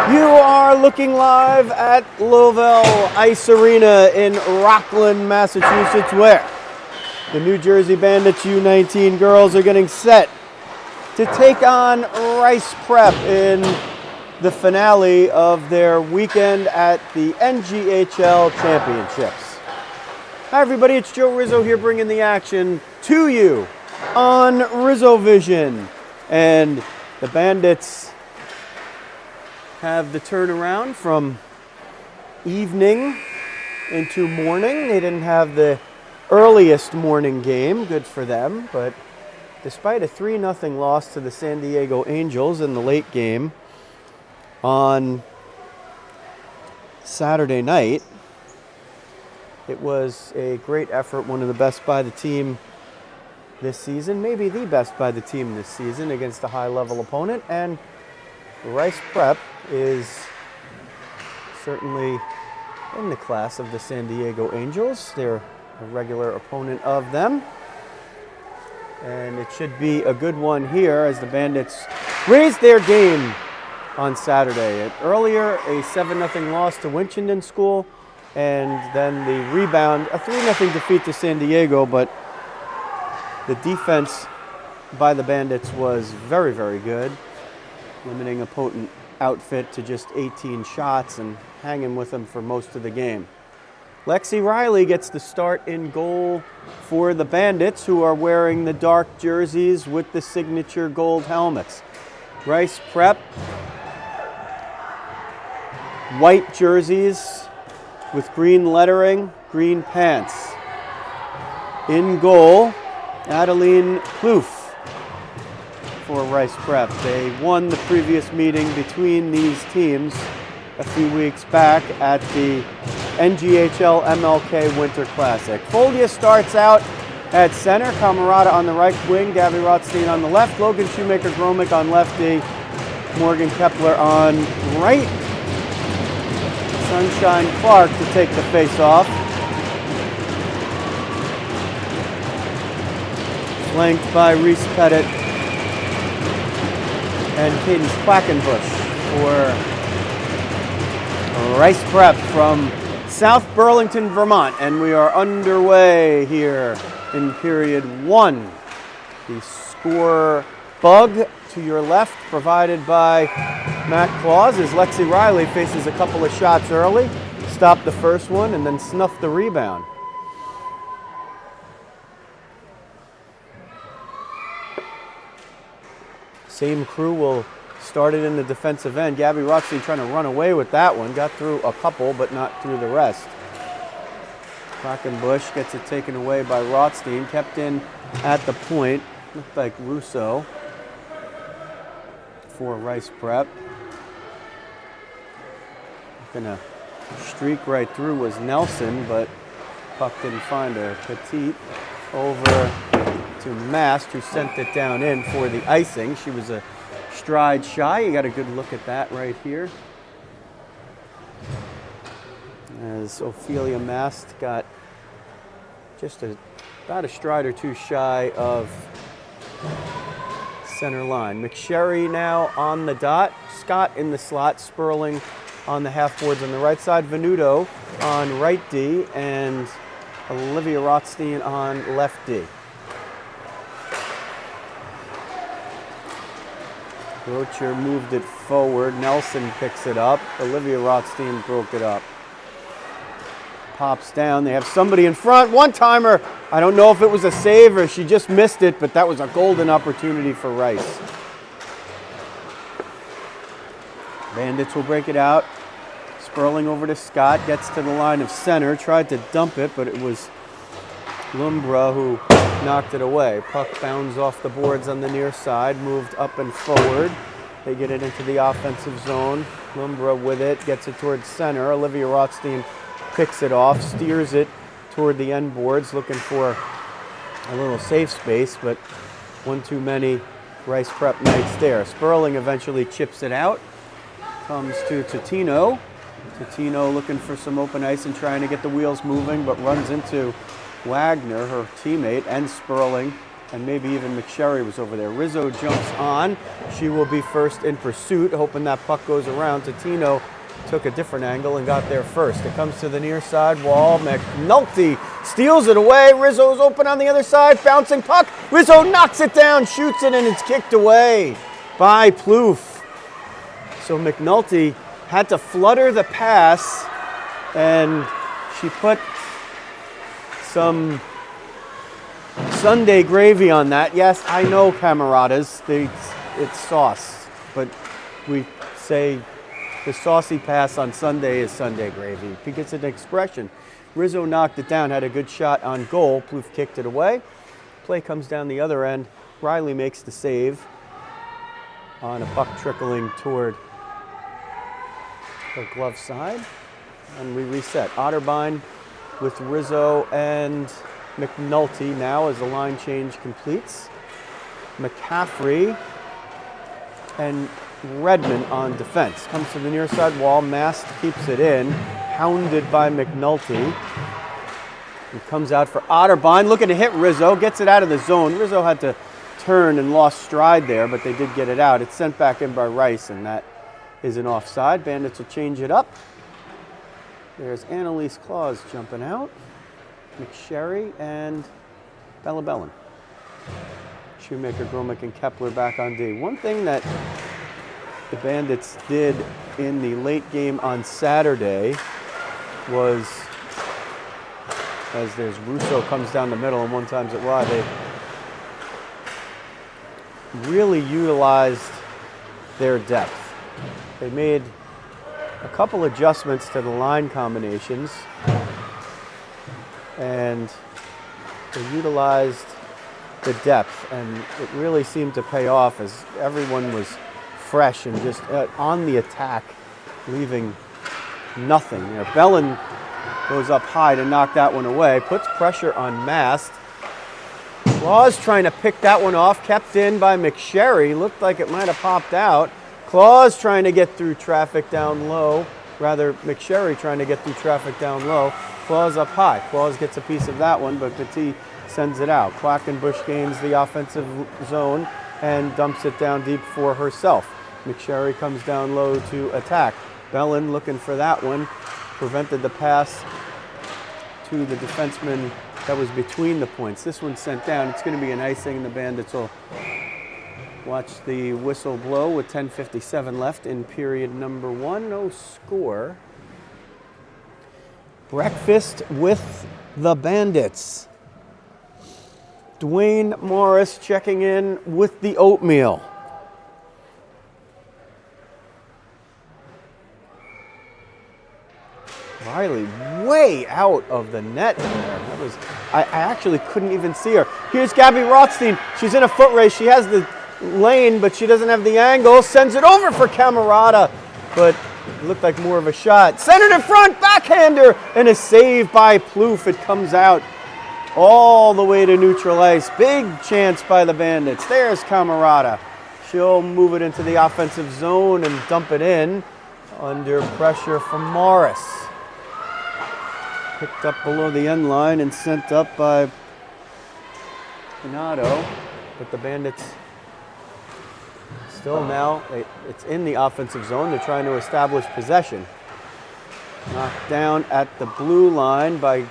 You are looking live at Lovell Ice Arena in Rockland, Massachusetts, where the New Jersey Bandits U19 girls are getting set to take on Rice Prep in the finale of their weekend at the NGHL Championships. Hi everybody, it's Joe Rizzo here bringing the action to you on Rizzo Vision. And the Bandits have the turnaround from evening into morning. They didn't have the earliest morning game, good for them, but despite a 3-0 loss to the San Diego Angels in the late game on Saturday night, it was a great effort, one of the best by the team this season, maybe the best by the team this season against a high-level opponent, and Rice Prep is certainly in the class of the San Diego Angels. They're a regular opponent of them. And it should be a good one here as the Bandits raised their game on Saturday. Earlier, a 7-0 loss to Winchendon School, and then the rebound, a 3-0 defeat to San Diego, but the defense by the Bandits was very, very good, limiting opponent outfit to just 18 shots and hanging with them for most of the game. Lexi Riley gets the start in goal for the Bandits, who are wearing the dark jerseys with the signature gold helmets. Rice Prep, white jerseys with green lettering, green pants. In goal, Adeline Plouffe for Rice Prep. They won the previous meeting between these teams a few weeks back at the NGHL MLK Winter Classic. Folia starts out at center, Camarada on the right wing, Gabby Rothstein on the left, Logan Shoemaker-Gromick on lefty, Morgan Kepler on right. Sunshine Clark to take the face-off. Flanked by Reese Pettit and Cadence Quackenbush for Rice Prep from South Burlington, Vermont. And we are underway here in period 1. The score bug to your left provided by Matt Claus as Lexi Riley faces a couple of shots early, stopped the first one, and then snuffed the rebound. Same crew will start it in the defensive end. Gabby Rothstein trying to run away with that one. Got through a couple, but not through the rest. Quackenbush gets it taken away by Rothstein. Kept in at the point. Looked like Rizzo for Rice Prep. Gonna streak right through was Nelson, but puck didn't find her. Petite over to Mast, who sent it down in for the icing. She was a stride shy. You got a good look at that right here. As Ophelia Mast got just about a stride or two shy of center line. McSherry now on the dot. Scott in the slot. Sperling on the half boards on the right side. Venuto on right D, and Olivia Rothstein on left D. Rocher moved it forward. Nelson picks it up. Olivia Rothstein broke it up. Pops down. They have somebody in front. One-timer. I don't know if it was a save or she just missed it, but that was a golden opportunity for Rice. Bandits will break it out. Sperling over to Scott. Gets to the line of center. Tried to dump it, but it was Lumbra who knocked it away. Puck bounds off the boards on the near side, moved up and forward. They get it into the offensive zone. Lumbra with it, gets it towards center. Olivia Rothstein picks it off, steers it toward the end boards, looking for a little safe space, but one too many Rice Prep nights there. Sperling eventually chips it out. Comes to Totino. Totino looking for some open ice and trying to get the wheels moving, but runs into Wagner, her teammate, and Sperling and maybe even McSherry was over there. Rizzo jumps on. She will be first in pursuit, hoping that puck goes around. Totino took a different angle and got there first. It comes to the near side wall. McNulty steals it away. Rizzo's open on the other side. Bouncing puck. Rizzo knocks it down, shoots it, and it's kicked away by Plouffe. So McNulty had to flutter the pass, and she put some Sunday gravy on that. Yes, I know, camaradas, it's sauce, but we say the saucy pass on Sunday is Sunday gravy because it's an expression. Rizzo knocked it down, had a good shot on goal. Plouffe kicked it away. Play comes down the other end. Riley makes the save on a puck trickling toward the glove side. And we reset. Otterbein with Rizzo and McNulty now as the line change completes. McCaffrey and Redmond on defense. Comes to the near side wall. Mast keeps it in. Hounded by McNulty. He comes out for Otterbein. Looking to hit Rizzo. Gets it out of the zone. Rizzo had to turn and lost stride there, but they did get it out. It's sent back in by Rice, and that is an offside. Bandits will change it up. There's Annalise Claus jumping out. McSherry and Bellabellin. Shoemaker, Gromick, and Kepler back on D. One thing that the Bandits did in the late game on Saturday was, as there's Russo comes down the middle and one times it wide, they really utilized their depth. They made a couple adjustments to the line combinations, and they utilized the depth, and it really seemed to pay off as everyone was fresh and just on the attack, leaving nothing. You know, Bellin goes up high to knock that one away, puts pressure on Mast. Claus trying to pick that one off, kept in by McSherry. Looked like it might have popped out. Claus trying to get through traffic down low. Rather, McSherry trying to get through traffic down low. Claus up high. Claus gets a piece of that one, but Petit sends it out. Quackenbush gains the offensive zone and dumps it down deep for herself. McSherry comes down low to attack. Bellin looking for that one. Prevented the pass to the defenseman that was between the points. This one's sent down. It's going to be an icing, and the Bandits will watch the whistle blow with 10:57 left in period number 1. No score. Breakfast with the Bandits. Dwayne Morris checking in with the oatmeal. Riley way out of the net there. That was, I actually couldn't even see her. Here's Gabby Rothstein. She's in a foot race. She has the lane, but she doesn't have the angle. Sends it over for Camerata, but it looked like more of a shot. Centered in front, backhander, and a save by Plouffe. It comes out all the way to neutral ice. Big chance by the Bandits. There's Camerata. She'll move it into the offensive zone and dump it in under pressure from Morris. Picked up below the end line and sent up by Donato, but the Bandits still now, it's in the offensive zone. They're trying to establish possession. Knocked down at the blue line by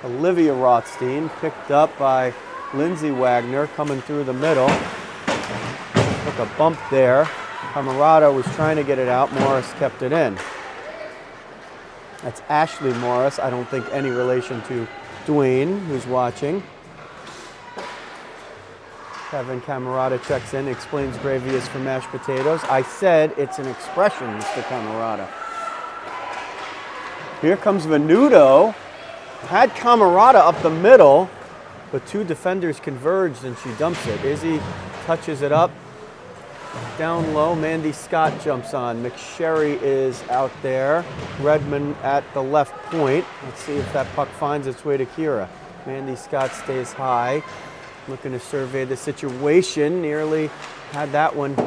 Olivia Rothstein, picked up by Lindsay Wagner coming through the middle. Took a bump there. Camerata was trying to get it out. Morris kept it in. That's Ashley Morris. I don't think any relation to Dwayne, who's watching. Kevin Camerata checks in, explains gravy is for mashed potatoes. I said it's an expression, Mr. Camerata. Here comes Venuto. Had Camerata up the middle, but two defenders converged and she dumps it. Izzy touches it up. Down low, Mandy Scott jumps on. McSherry is out there. Redmond at the left point. Let's see if that puck finds its way to Kira. Mandy Scott stays high. Looking to survey the situation. Nearly had that one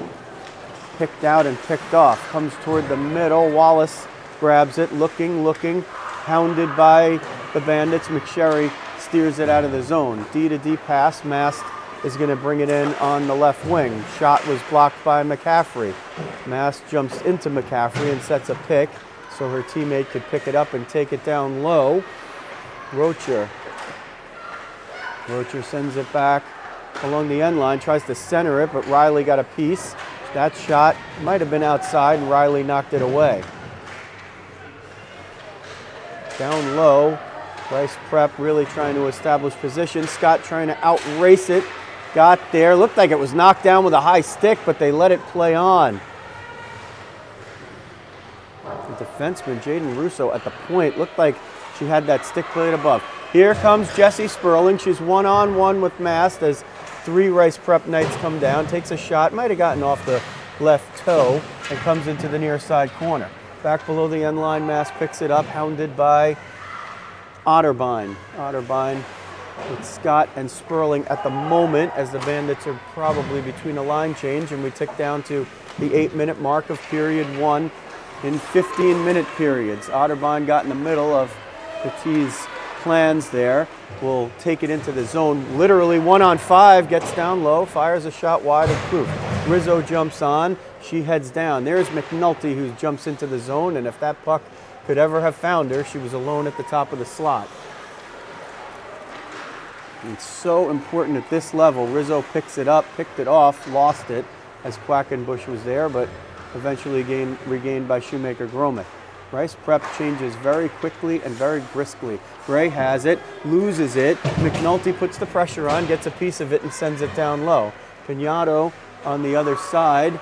picked out and picked off. Comes toward the middle. Wallace grabs it, looking. Hounded by the Bandits. McSherry steers it out of the zone. D to D pass. Mast is going to bring it in on the left wing. Shot was blocked by McCaffrey. Mast jumps into McCaffrey and sets a pick so her teammate could pick it up and take it down low. Rocher sends it back along the end line, tries to center it, but Riley got a piece. That shot might have been outside and Riley knocked it away. Down low, Rice Prep really trying to establish position. Scott trying to outrace it. Got there, looked like it was knocked down with a high stick, but they let it play on. The defenseman, Jaden Rizzo, at the point, looked like she had that stick plate above. Here comes Jessie Sperling. She's one-on-one with Mast as 3 Rice Prep Knights come down. Takes a shot, might have gotten off the left toe, and comes into the near side corner. Back below the end line, Mast picks it up, hounded by Otterbein. Otterbein with Scott and Sperling at the moment, as the Bandits are probably between a line change, and we tick down to the 8-minute mark of period 1 in 15-minute periods. Otterbein got in the middle of Petit's plans there. Will take it into the zone, literally 1-on-5, gets down low, fires a shot wide of proof. Rizzo jumps on, she heads down. There's McNulty, who jumps into the zone, and if that puck could ever have found her, she was alone at the top of the slot. It's so important at this level. Rizzo picks it up, picked it off, lost it as Quackenbush was there, but eventually regained by Shoemaker Gromick. Rice Prep changes very quickly and very briskly. Gray has it, loses it. McNulty puts the pressure on, gets a piece of it, and sends it down low. Pinato on the other side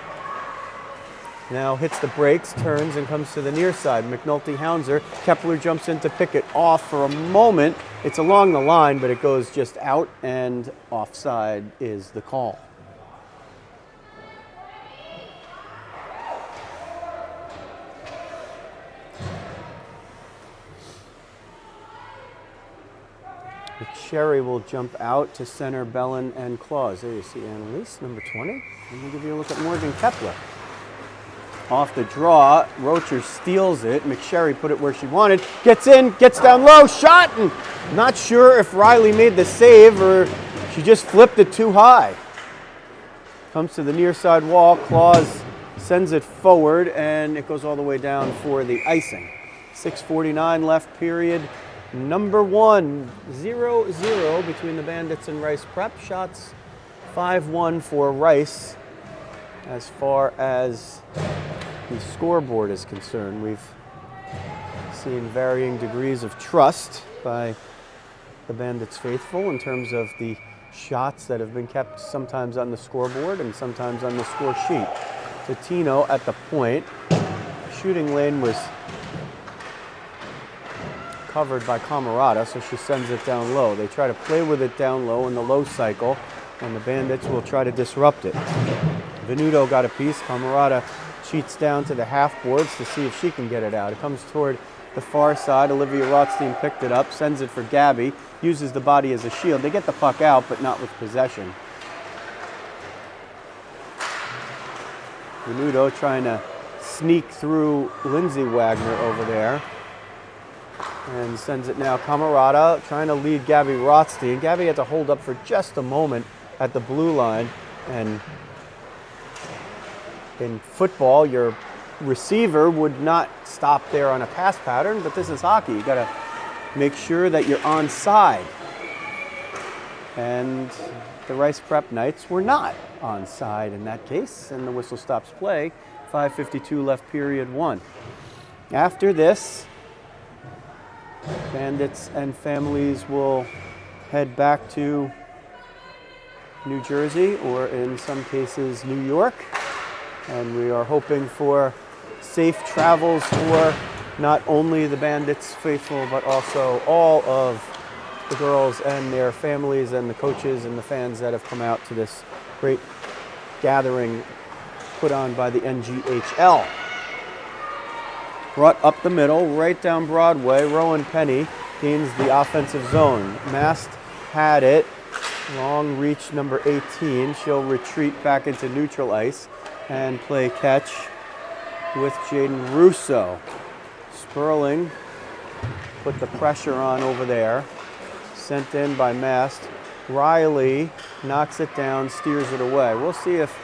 now hits the brakes, turns, and comes to the near side. McNulty hounds her. Kepler jumps in to pick it off for a moment. It's along the line, but it goes just out, and offside is the call. Sherry will jump out to center Bellin and Claus. There you see Annalise, number 20. Let me give you a look at Morgan Kepler. Off the draw, Rocher steals it. McSherry put it where she wanted. Gets in, gets down low, shot, and not sure if Riley made the save or she just flipped it too high. Comes to the near side wall. Claus sends it forward, and it goes all the way down for the icing. 6:49 left, period number 1. 0-0 between the Bandits and Rice Prep. Shots 5-1 for Rice. As far as the scoreboard is concerned, we've seen varying degrees of trust by the Bandits faithful in terms of the shots that have been kept sometimes on the scoreboard and sometimes on the score sheet. Totino at the point. Shooting lane was covered by Camarada, so she sends it down low. They try to play with it down low in the low cycle, and the Bandits will try to disrupt it. Venuto got a piece. Camarada cheats down to the half boards to see if she can get it out. It comes toward the far side. Olivia Rothstein picked it up, sends it for Gabby, uses the body as a shield. They get the puck out, but not with possession. Venuto trying to sneak through Lindsay Wagner over there, and sends it now. Camarada trying to lead Gabby Rothstein. Gabby had to hold up for just a moment at the blue line, and in football, your receiver would not stop there on a pass pattern, but this is hockey. You gotta make sure that you're onside. And the Rice Prep Knights were not onside in that case, and the whistle stops play. 5:52 left, period 1. After this, Bandits and families will head back to New Jersey, or in some cases, New York. And we are hoping for safe travels for not only the Bandits faithful, but also all of the girls and their families and the coaches and the fans that have come out to this great gathering put on by the NGHL. Brought up the middle, right down Broadway. Rowan Penny gains the offensive zone. Mast had it. Long reach, number 18. She'll retreat back into neutral ice and play catch with Jaden Russo. Sperling put the pressure on over there. Sent in by Mast. Riley knocks it down, steers it away. We'll see if,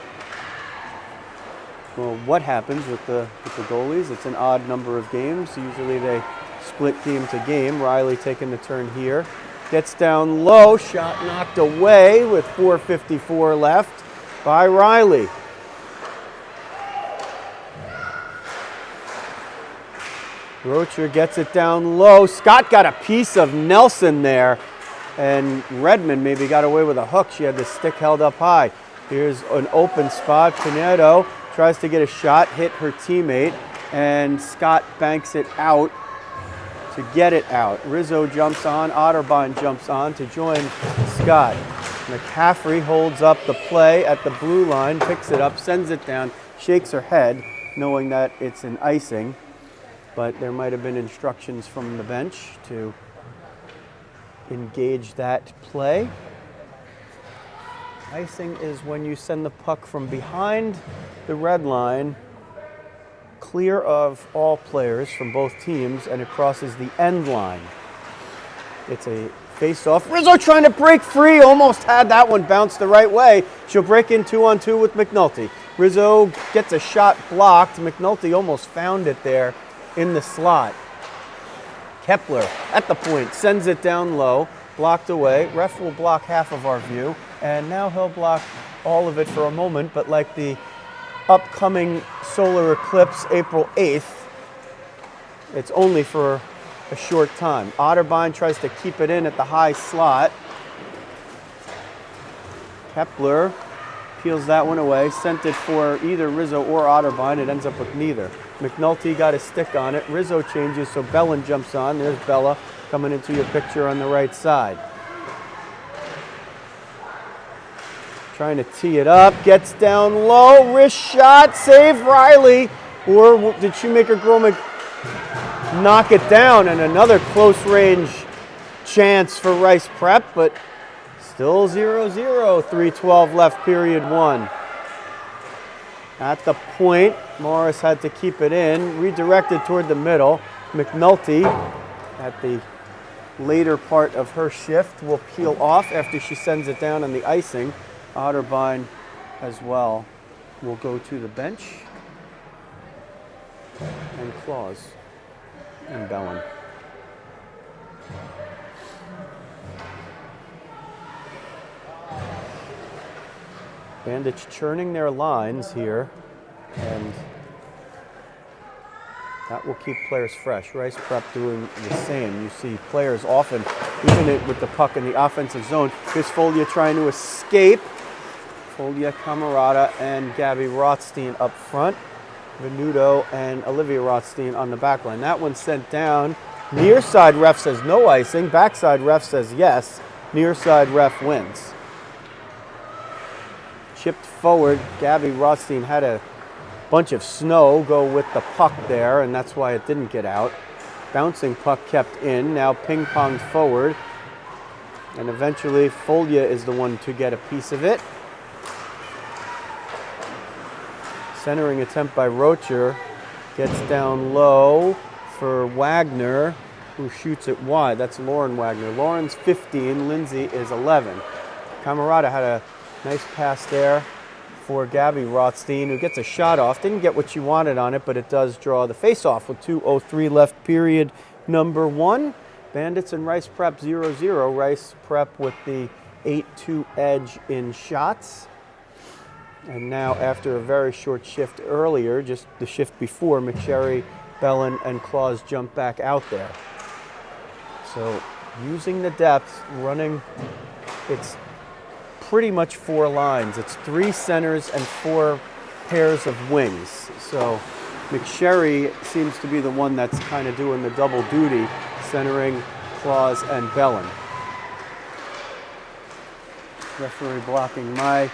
well, what happens with the goalies. It's an odd number of games. Usually they split game to game. Riley taking the turn here. Gets down low, shot knocked away with 4:54 left by Riley. Rocher gets it down low. Scott got a piece of Nelson there, and Redmond maybe got away with a hook. She had the stick held up high. Here's an open spot. Pinedo tries to get a shot, hit her teammate, and Scott banks it out to get it out. Rizzo jumps on, Otterbein jumps on to join Scott. McCaffrey holds up the play at the blue line, picks it up, sends it down, shakes her head, knowing that it's an icing. But there might have been instructions from the bench to engage that play. Icing is when you send the puck from behind the red line, clear of all players from both teams, and it crosses the end line. It's a face-off. Rizzo trying to break free, almost had that one bounce the right way. She'll break in 2-on-2 with McNulty. Rizzo gets a shot blocked. McNulty almost found it there in the slot. Kepler at the point, sends it down low, blocked away. Ref will block half of our view, and now he'll block all of it for a moment, but like the upcoming solar eclipse, April 8th, it's only for a short time. Otterbein tries to keep it in at the high slot. Kepler peels that one away, sent it for either Rizzo or Otterbein. It ends up with neither. McNulty got a stick on it. Rizzo changes, so Bellin jumps on. There's Bella coming into your picture on the right side. Trying to tee it up, gets down low, wrist shot, save Riley. Or did Shoemaker Gromick knock it down? And another close range chance for Rice Prep, but still 0-0, 3:12 left, period one. At the point, Morris had to keep it in, redirected toward the middle. McNulty, at the later part of her shift, will peel off after she sends it down on the icing. Otterbein as well will go to the bench. And Claus and Bellin. Bandits churning their lines here, and that will keep players fresh. Rice Prep doing the same. You see players often even it with the puck in the offensive zone. Here's Folia trying to escape. Folia, Camarada, and Gabby Rothstein up front. Venuto and Olivia Rothstein on the back line. That one sent down. Near side ref says no icing. Backside ref says yes. Near side ref wins. Chipped forward. Gabby Rothstein had a bunch of snow go with the puck there, and that's why it didn't get out. Bouncing puck kept in. Now ping-ponged forward. And eventually Folia is the one to get a piece of it. Centering attempt by Rocher. Gets down low for Wagner, who shoots it wide. That's Lauren Wagner. Lauren's 15, Lindsay is 11. Camarada had a nice pass there for Gabby Rothstein, who gets a shot off. Didn't get what she wanted on it, but it does draw the face-off with 2:03 left, period number one. Bandits and Rice Prep 0-0. Rice Prep with the 8-2 edge in shots. And now, after a very short shift earlier, just the shift before, McSherry, Bellin, and Claus jump back out there. So, using the depth, running, it's pretty much four lines. It's 3 centers and 4 pairs of wings. So, McSherry seems to be the one that's kind of doing the double duty, centering Claus and Bellin. Referee blocking my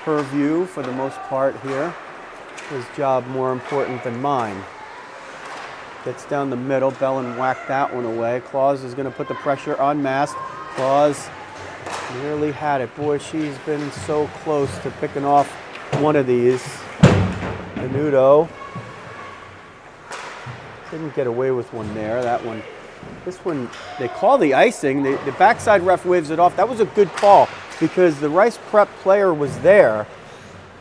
purview for the most part here. His job more important than mine. Gets down the middle. Bellin whacked that one away. Claus is going to put the pressure on Mast. Claus nearly had it. Boy, she's been so close to picking off one of these. Venuto didn't get away with one there. That one This one, they call the icing. The backside ref waves it off. That was a good call because the Rice Prep player was there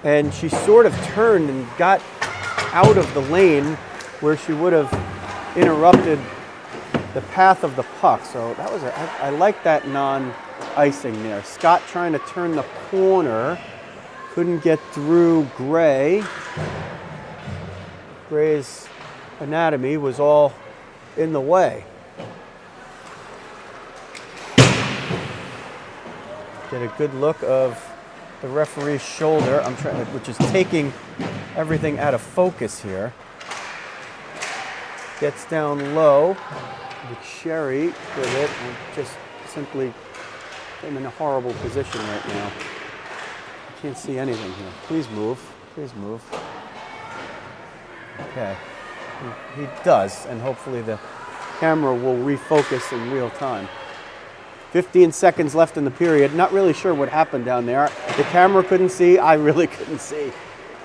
and she sort of turned and got out of the lane where she would have interrupted the path of the puck. So that was I like that non-icing there. Scott trying to turn the corner. Couldn't get through Gray. Gray's anatomy was all in the way. Get a good look of the referee's shoulder, which is taking everything out of focus here. Gets down low. McSherry with it and just simply I'm in a horrible position right now. I can't see anything here. Please move. Please move. Okay. He does, and hopefully the camera will refocus in real time. 15 seconds left in the period. Not really sure what happened down there. The camera couldn't see. I really couldn't see.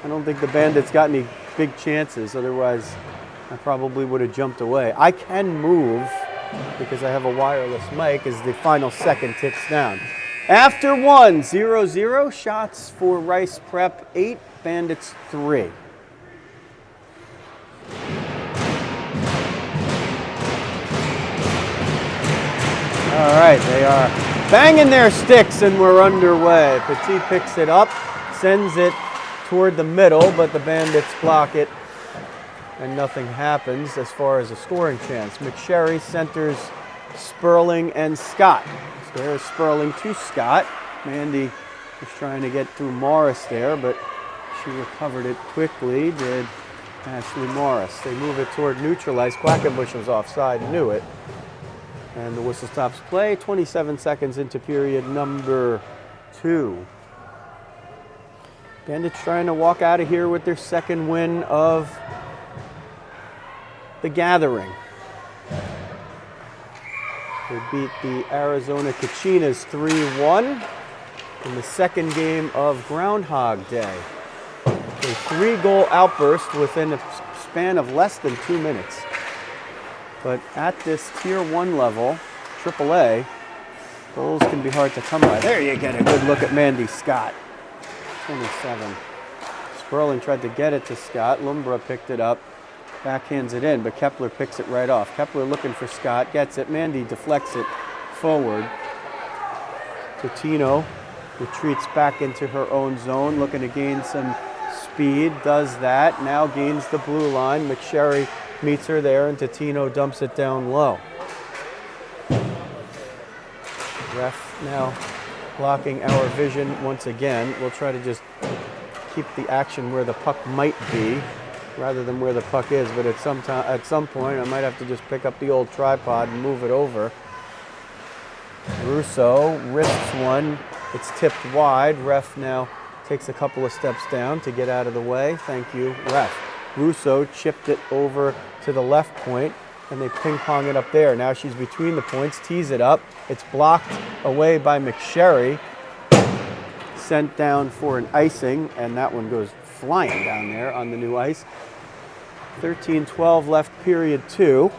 I don't think the Bandits got any big chances. Otherwise, I probably would have jumped away. I can move because I have a wireless mic as the final second ticks down. After 1, 0-0, shots for Rice Prep 8, Bandits 3. All right, they are banging their sticks and we're underway. Petit picks it up, sends it toward the middle, but the Bandits block it and nothing happens as far as a scoring chance. McSherry centers Sperling and Scott. So there's Sperling to Scott. Mandy was trying to get through Morris there, but she recovered it quickly, did Ashley Morris. They move it toward neutralize. Quackenbush was offside, knew it. And the whistle stops play, 27 seconds into period number 2. Bandits trying to walk out of here with their second win of the gathering. They beat the Arizona Kachinas 3-1 in the second game of Groundhog Day. A 3-goal outburst within a span of less than 2 minutes. But at this Tier 1 level, AAA, goals can be hard to come by. There you get a good look at Mandy Scott. 27. Sperling tried to get it to Scott. Lumbra picked it up, backhands it in, but Kepler picks it right off. Kepler looking for Scott, gets it. Mandy deflects it forward. Totino retreats back into her own zone, looking to gain some speed, does that, now gains the blue line. McSherry meets her there, and Totino dumps it down low. Ref now blocking our vision once again. We'll try to just keep the action where the puck might be rather than where the puck is, but at some point I might have to just pick up the old tripod and move it over. Rizzo risks one. It's tipped wide. Ref now takes a couple of steps down to get out of the way. Thank you, ref. Rizzo chipped it over to the left point, and they ping-pong it up there. Now she's between the points, tees it up. It's blocked away by McSherry. Sent down for an icing, and that one goes flying down there on the new ice. 13-12 left period 2.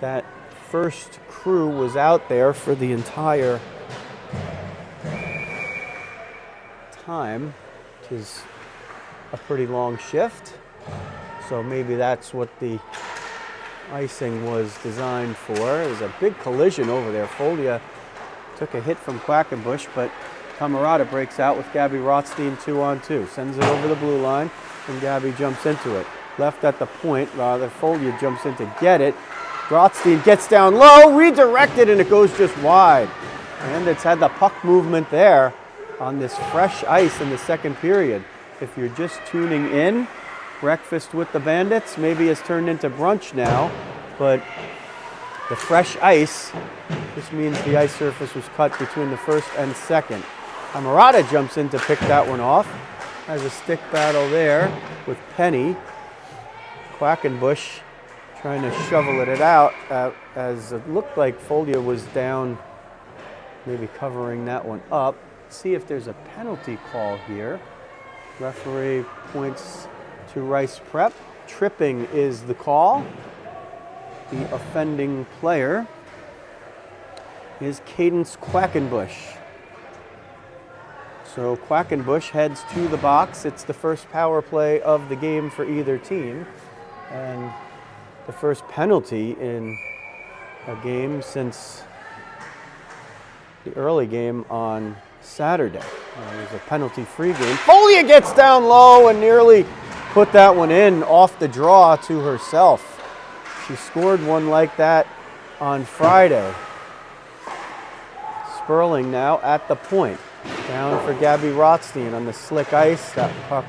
That first crew was out there for the entire time, which is a pretty long shift. So maybe that's what the icing was designed for. It was a big collision over there. Folia took a hit from Quackenbush, but Camarada breaks out with Gabby Rothstein 2-on-2. Sends it over the blue line, and Gabby jumps into it. Left at the point, rather, Folia jumps in to get it. Rothstein gets down low, redirected, and it goes just wide. And it's had the puck movement there on this fresh ice in the second period. If you're just tuning in, breakfast with the Bandits maybe has turned into brunch now, but the fresh ice just means the ice surface was cut between the first and second. Camarada jumps in to pick that one off. Has a stick battle there with Penny. Quackenbush trying to shovel it out as it looked like Folia was down, maybe covering that one up. See if there's a penalty call here. Referee points to Rice Prep. Tripping is the call. The offending player is Cadence Quackenbush. So Quackenbush heads to the box. It's the first power play of the game for either team, and the first penalty in a game since the early game on Saturday. It was a penalty-free game. Folia gets down low and nearly put that one in off the draw to herself. She scored one like that on Friday. Sperling now at the point. Down for Gabby Rothstein on the slick ice. That puck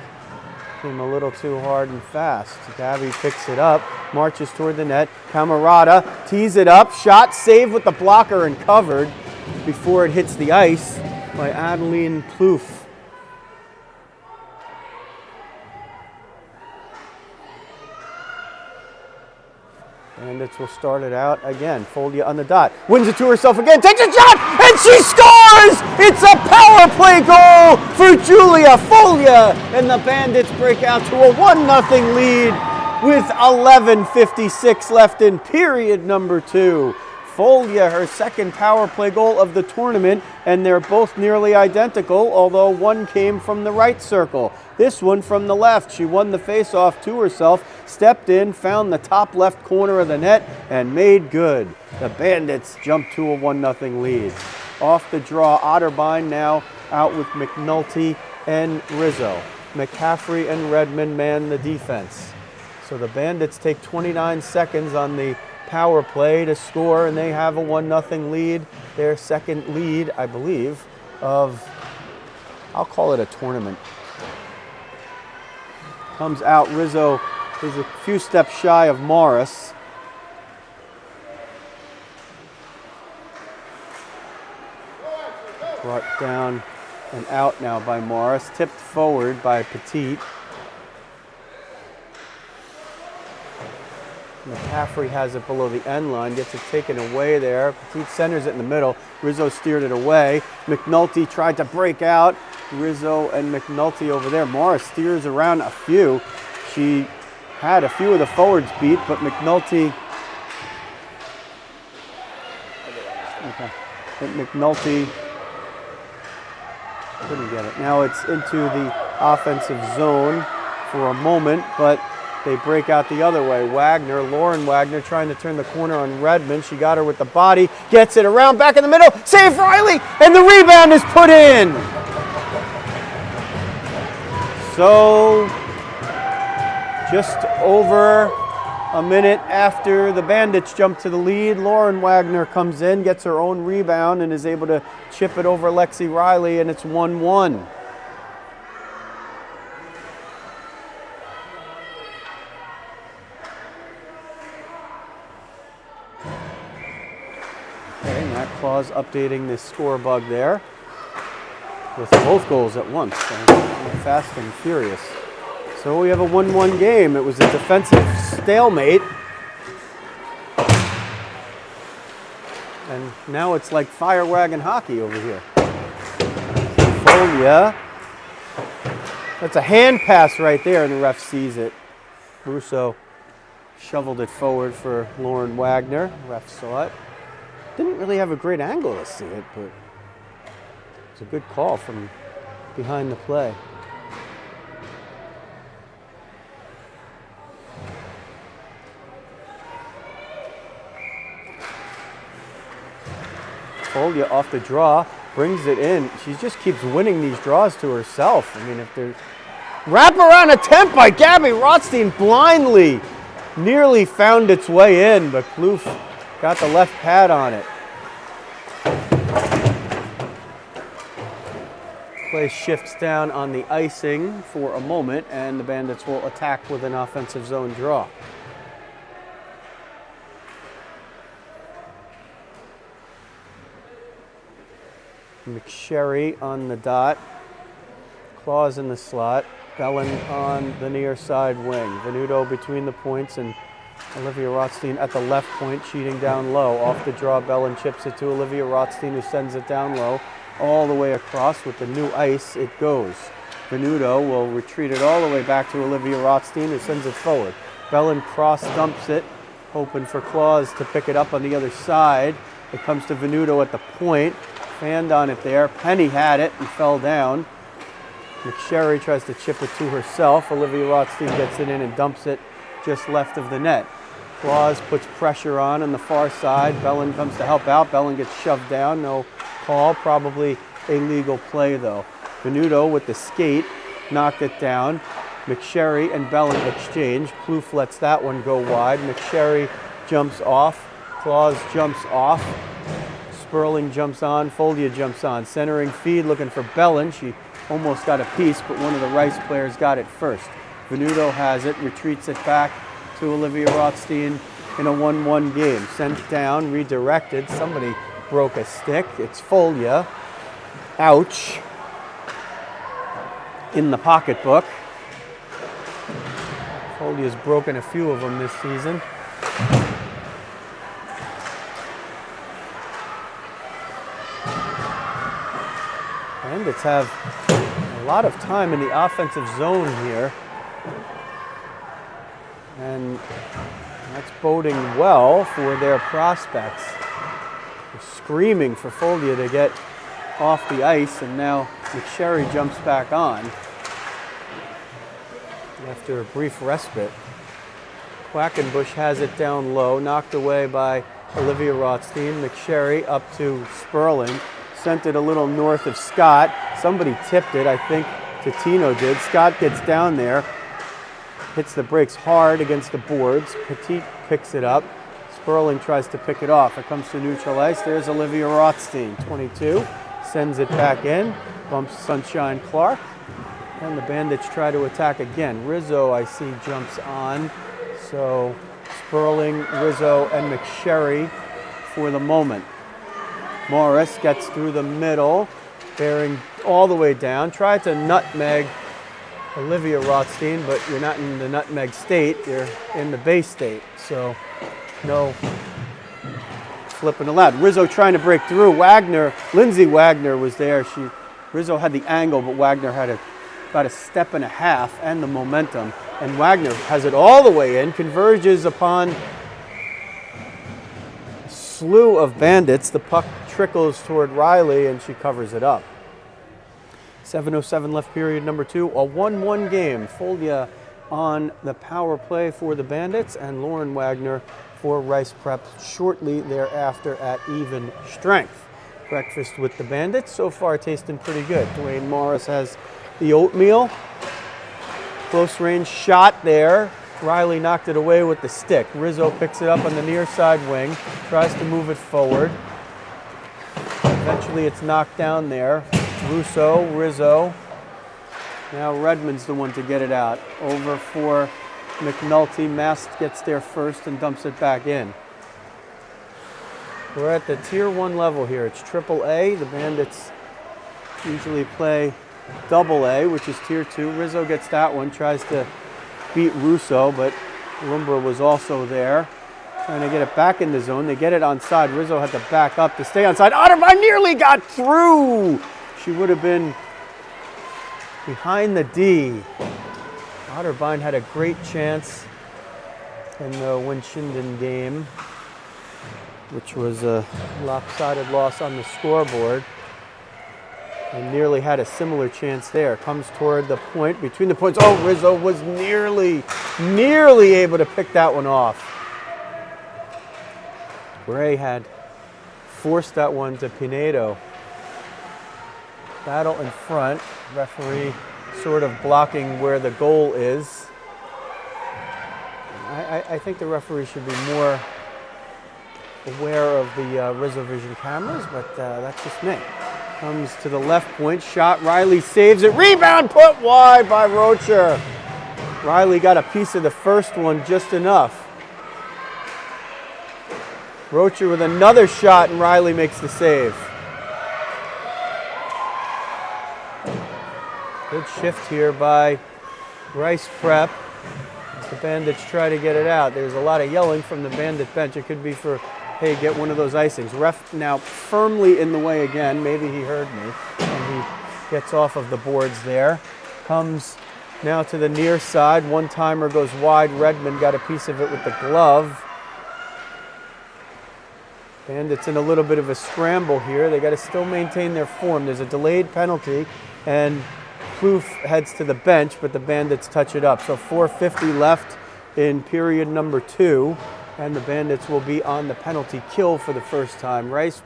came a little too hard and fast. Gabby picks it up, marches toward the net. Camarada tees it up. Shot saved with the blocker and covered before it hits the ice by Adeline Plouffe. Bandits will start it out again. Folia on the dot. Wins it to herself again. Takes a shot and she scores! It's a power play goal for Julia Folia. And the Bandits break out to a 1-0 lead with 11:56 left in period number 2. Folia, her second power play goal of the tournament, and they're both nearly identical, although one came from the right circle. This one from the left. She won the face-off to herself, stepped in, found the top left corner of the net, and made good. The Bandits jump to a 1-0 lead. Off the draw, Otterbein now out with McNulty and Rizzo. McCaffrey and Redmond man the defense. So the Bandits take 29 seconds on the power play to score, and they have a 1-0 lead. Their second lead, I believe, of, I'll call it a tournament. Comes out, Rizzo is a few steps shy of Morris. Brought down and out now by Morris, tipped forward by Petit. McCaffrey has it below the end line, gets it taken away there. Petit centers it in the middle. Rizzo steered it away. McNulty tried to break out. Rizzo and McNulty over there. Morris steers around a few. She had a few of the forwards beat, but McNulty... McNulty couldn't get it. Now it's into the offensive zone for a moment, but they break out the other way. Lauren Wagner trying to turn the corner on Redmond. She got her with the body, gets it around, back in the middle, save Riley, and the rebound is put in. So, just over a minute after the Bandits jump to the lead, Lauren Wagner comes in, gets her own rebound, and is able to chip it over Lexi Riley, and it's 1-1. Claus updating the score bug there with both goals at once. Fast and furious. So we have a 1-1 game. It was a defensive stalemate. And now it's like fire wagon hockey over here. Folia. That's a hand pass right there, and the ref sees it. Russo shoveled it forward for Lauren Wagner. The ref saw it. Didn't really have a great angle to see it, but it's a good call from behind the play. Folia off the draw, brings it in. She just keeps winning these draws to herself. I mean, if there's wraparound attempt by Gabby Rothstein blindly nearly found its way in, but Plouffe got the left pad on it. Play shifts down on the icing for a moment, and the Bandits will attack with an offensive zone draw. McSherry on the dot. Claus in the slot. Bellin on the near side wing. Venuto between the points, and Olivia Rothstein at the left point, cheating down low. Off the draw, Bellin chips it to Olivia Rothstein, who sends it down low. All the way across with the new ice, it goes. Venuto will retreat it all the way back to Olivia Rothstein, who sends it forward. Bellin cross dumps it hoping for Claus to pick it up on the other side. It comes to Venuto at the point. Fanned on it there. Penny had it and fell down. McSherry tries to chip it to herself. Olivia Rothstein gets it in and dumps it just left of the net. Claus puts pressure on the far side. Bellin comes to help out. Bellin gets shoved down. No call. Probably a legal play, though. Venuto with the skate knocked it down. McSherry and Bellin exchange. Plouffe lets that one go wide. McSherry jumps off. Claus jumps off. Sperling jumps on. Foldia jumps on. Centering feed looking for Bellin. She almost got a piece, but one of the Rice players got it first. Venuto has it, retreats it back to Olivia Rothstein in a 1-1 game. Sent down, redirected. Somebody broke a stick. It's Foldia. Ouch. In the pocketbook. Folia's broken a few of them this season. Bandits have a lot of time in the offensive zone here. And that's boding well for their prospects. They're screaming for Foldia to get off the ice, and now McSherry jumps back on after a brief respite. Quackenbush has it down low, knocked away by Olivia Rothstein. McSherry up to Sperling. Sent it a little north of Scott. Somebody tipped it, I think Tino did. Scott gets down there, hits the brakes hard against the boards. Petit picks it up. Sperling tries to pick it off. It comes to neutral ice. There's Olivia Rothstein, 22. Sends it back in. Bumps Sunshine Clark. And the Bandits try to attack again. Rizzo, I see, jumps on. So Sperling, Rizzo, and McSherry for the moment. Morris gets through the middle, bearing all the way down. Tried to nutmeg Olivia Rothstein, but you're not in the nutmeg state, you're in the base state. So no flipping allowed. Rizzo trying to break through. Lindsay Wagner was there. Rizzo had the angle, but Wagner had about a step and a half and the momentum. And Wagner has it all the way in, converges upon a slew of Bandits. The puck trickles toward Riley, and she covers it up. 7:07 left period number 2, a 1-1 game. Foldia on the power play for the Bandits, and Lauren Wagner for Rice Prep shortly thereafter at even strength. Breakfast with the Bandits, so far tasting pretty good. Dwayne Morris has the oatmeal. Close range shot there. Riley knocked it away with the stick. Rizzo picks it up on the near side wing, tries to move it forward. Eventually it's knocked down there. Russo, Rizzo. Now Redmond's the one to get it out. Over for McNulty. Mast gets there first and dumps it back in. We're at the Tier 1 level here. It's AAA. The Bandits usually play AA, which is Tier 2. Rizzo gets that one, tries to beat Russo, but Lumbra was also there. Trying to get it back in the zone. They get it onside. Rizzo had to back up to stay onside. Otterbein nearly got through! She would have been behind the D. Otterbein had a great chance in the Winshinden game, which was a lopsided loss on the scoreboard. And nearly had a similar chance there. Comes toward the point, between the points. Oh, Rizzo was nearly able to pick that one off. Gray had forced that one to Pinedo. Battle in front. Referee sort of blocking where the goal is. I think the referee should be more aware of the Rizzo Vision cameras, but that's just me. Comes to the left point, shot, Riley saves it, rebound put wide by Rocher. Riley got a piece of the first one just enough. Rocher with another shot, and Riley makes the save. Good shift here by Rice Prep. As the Bandits try to get it out. There's a lot of yelling from the Bandit bench. It could be for, hey, get one of those icings. Ref now firmly in the way again. Maybe he heard me. And he gets off of the boards there. Comes now to the near side. One-timer goes wide. Redmond got a piece of it with the glove. Bandits in a little bit of a scramble here. They got to still maintain their form. There's a delayed penalty, and Plouffe heads to the bench, but the Bandits touch it up. So 4:50 left in period number 2, and the Bandits will be on the penalty kill for the first time. Rice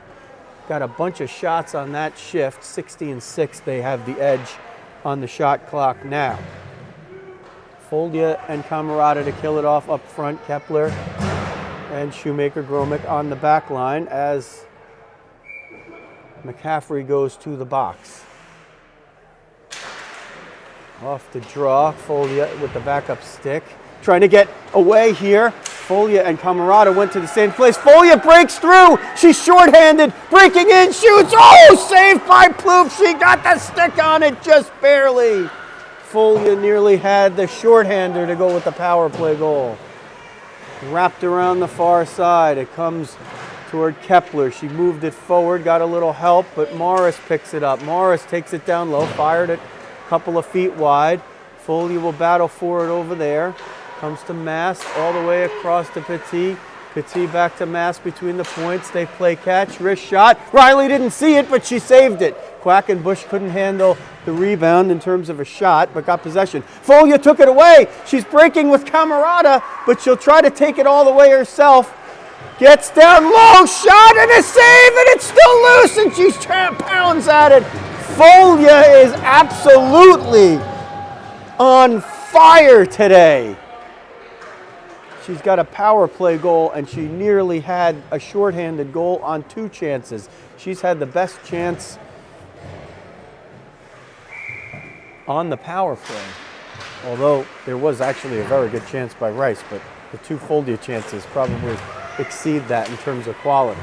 got a bunch of shots on that shift. 60-6, they have the edge on the shot clock now. Foldia and Camarada to kill it off up front. Kepler and Shoemaker-Gromick on the back line as McCaffrey goes to the box. Off the draw, Foldia with the backup stick. Trying to get away here. Foldia and Camarada went to the same place. Foldia breaks through. She's shorthanded, breaking in, shoots. Oh, saved by Plouffe. She got the stick on it just barely. Foldia nearly had the shorthander to go with the power play goal. Wrapped around the far side. It comes toward Kepler. She moved it forward, got a little help, but Morris picks it up. Morris takes it down low, fired it a couple of feet wide. Foldia will battle for it over there. Comes to Mass all the way across to Petit. Petit back to Mass between the points. They play catch, wrist shot. Riley didn't see it, but she saved it. Quackenbush couldn't handle the rebound in terms of a shot, but got possession. Foldia took it away. She's breaking with Camarada, but she'll try to take it all the way herself. Gets down low, shot and a save, and it's still loose, and she pounds at it. Foldia is absolutely on fire today. She's got a power play goal, and she nearly had a shorthanded goal on 2 chances. She's had the best chance on the power play, although there was actually a very good chance by Rice, but the 2 Foldia chances probably exceed that in terms of quality.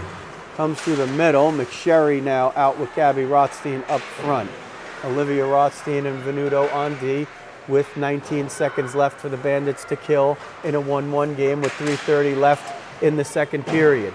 Comes through the middle. McSherry now out with Gabby Rothstein up front. Olivia Rothstein and Venuto on D, with 19 seconds left for the Bandits to kill in a 1-1 game with 3:30 left in the second period.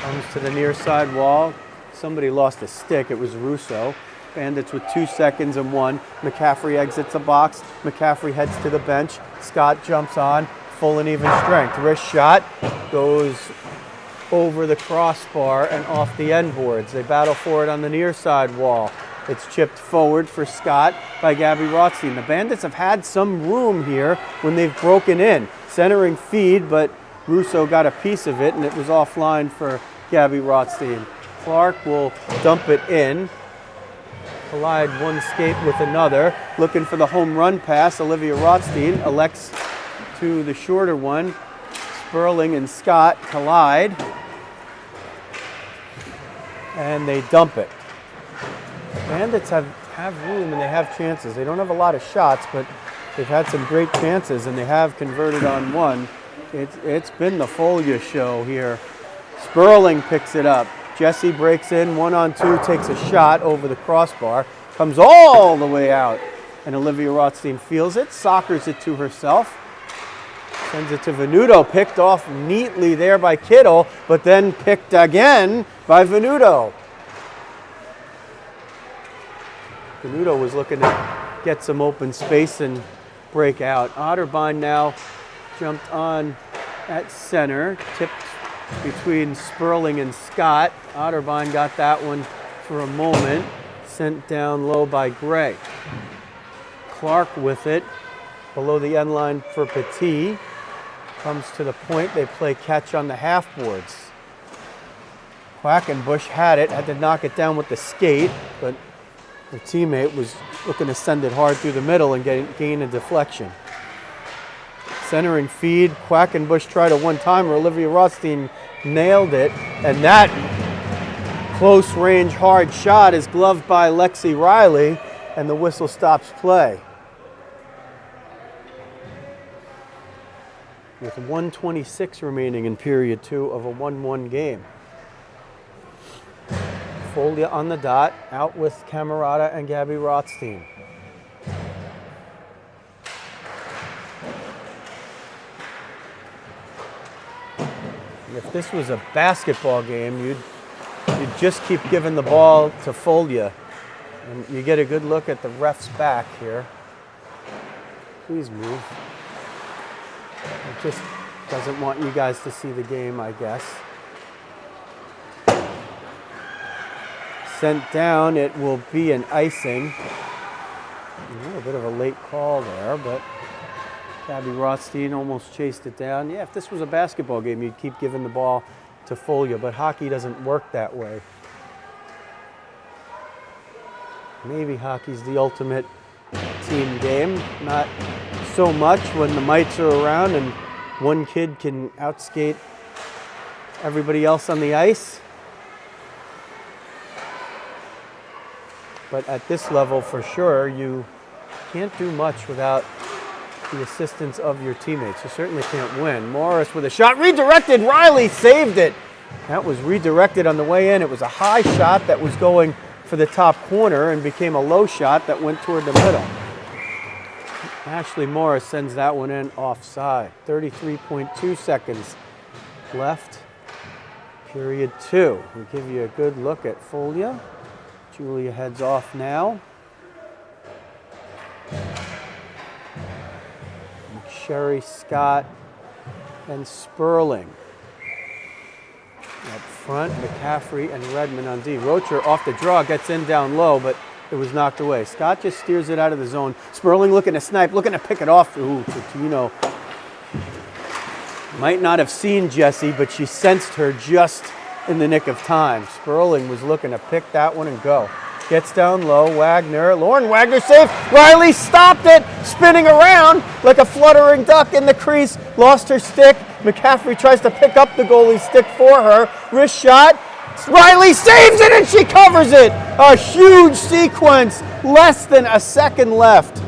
Comes to the near side wall. Somebody lost a stick. It was Rizzo. Bandits with 2 seconds and 1. McCaffrey exits the box. McCaffrey heads to the bench. Scott jumps on. Full and even strength. Wrist shot goes over the crossbar and off the end boards. They battle for it on the near side wall. It's chipped forward for Scott by Gabby Rothstein. The Bandits have had some room here when they've broken in. Centering feed, but Russo got a piece of it, and it was offline for Gabby Rothstein. Clark will dump it in. Collide one skate with another. Looking for the home run pass. Olivia Rothstein elects to the shorter one. Sperling and Scott collide, and they dump it. The Bandits have room and they have chances. They don't have a lot of shots, but they've had some great chances, and they have converted on one. It's been the Foldia show here. Sperling picks it up. Jesse breaks in, 1-on-2, takes a shot over the crossbar, comes all the way out, and Olivia Rothstein feels it, soccers it to herself. Sends it to Venuto, picked off neatly there by Kittle, but then picked again by Venuto. Venuto was looking to get some open space and break out. Otterbein now jumped on at center, tipped between Sperling and Scott. Otterbein got that one for a moment, sent down low by Gray. Clark with it, below the end line for Petit. Comes to the point, they play catch on the half boards. Quackenbush had it, had to knock it down with the skate, but her teammate was looking to send it hard through the middle and gain a deflection. Centering feed, Quackenbush tried a one-timer, Olivia Rothstein nailed it, and that close range hard shot is gloved by Lexi Riley, and the whistle stops play. With 1:26 remaining in period 2 of a 1-1 game. Foldia on the dot, out with Camarada and Gabby Rothstein. If this was a basketball game, you'd just keep giving the ball to Foldia. And you get a good look at the ref's back here. Please move. It just doesn't want you guys to see the game, I guess. Sent down, it will be an icing. A little bit of a late call there, but Gabby Rothstein almost chased it down. Yeah, if this was a basketball game, you'd keep giving the ball to Folia, but hockey doesn't work that way. Maybe hockey's the ultimate team game. Not so much when the mites are around and one kid can outskate everybody else on the ice. But at this level, for sure, you can't do much without the assistance of your teammates. You certainly can't win. Morris with a shot, redirected. Riley saved it. That was redirected on the way in. It was a high shot that was going for the top corner and became a low shot that went toward the middle. Ashley Morris sends that one in offside. 33.2 seconds left. Period 2. We'll give you a good look at Folia. Julia heads off now. Sherry, Scott, and Sperling. Up front, McCaffrey and Redmond on D. Rocher off the draw, gets in down low, but it was knocked away. Scott just steers it out of the zone. Sperling looking to snipe, looking to pick it off. Ooh, Tino might not have seen Jessie, but she sensed her just in the nick of time. Sperling was looking to pick that one and go. Gets down low, Wagner, Lauren Wagner safe. Riley stopped it, spinning around like a fluttering duck in the crease. Lost her stick. McCaffrey tries to pick up the goalie's stick for her. Wrist shot. Riley saves it and she covers it. A huge sequence. Less than a second left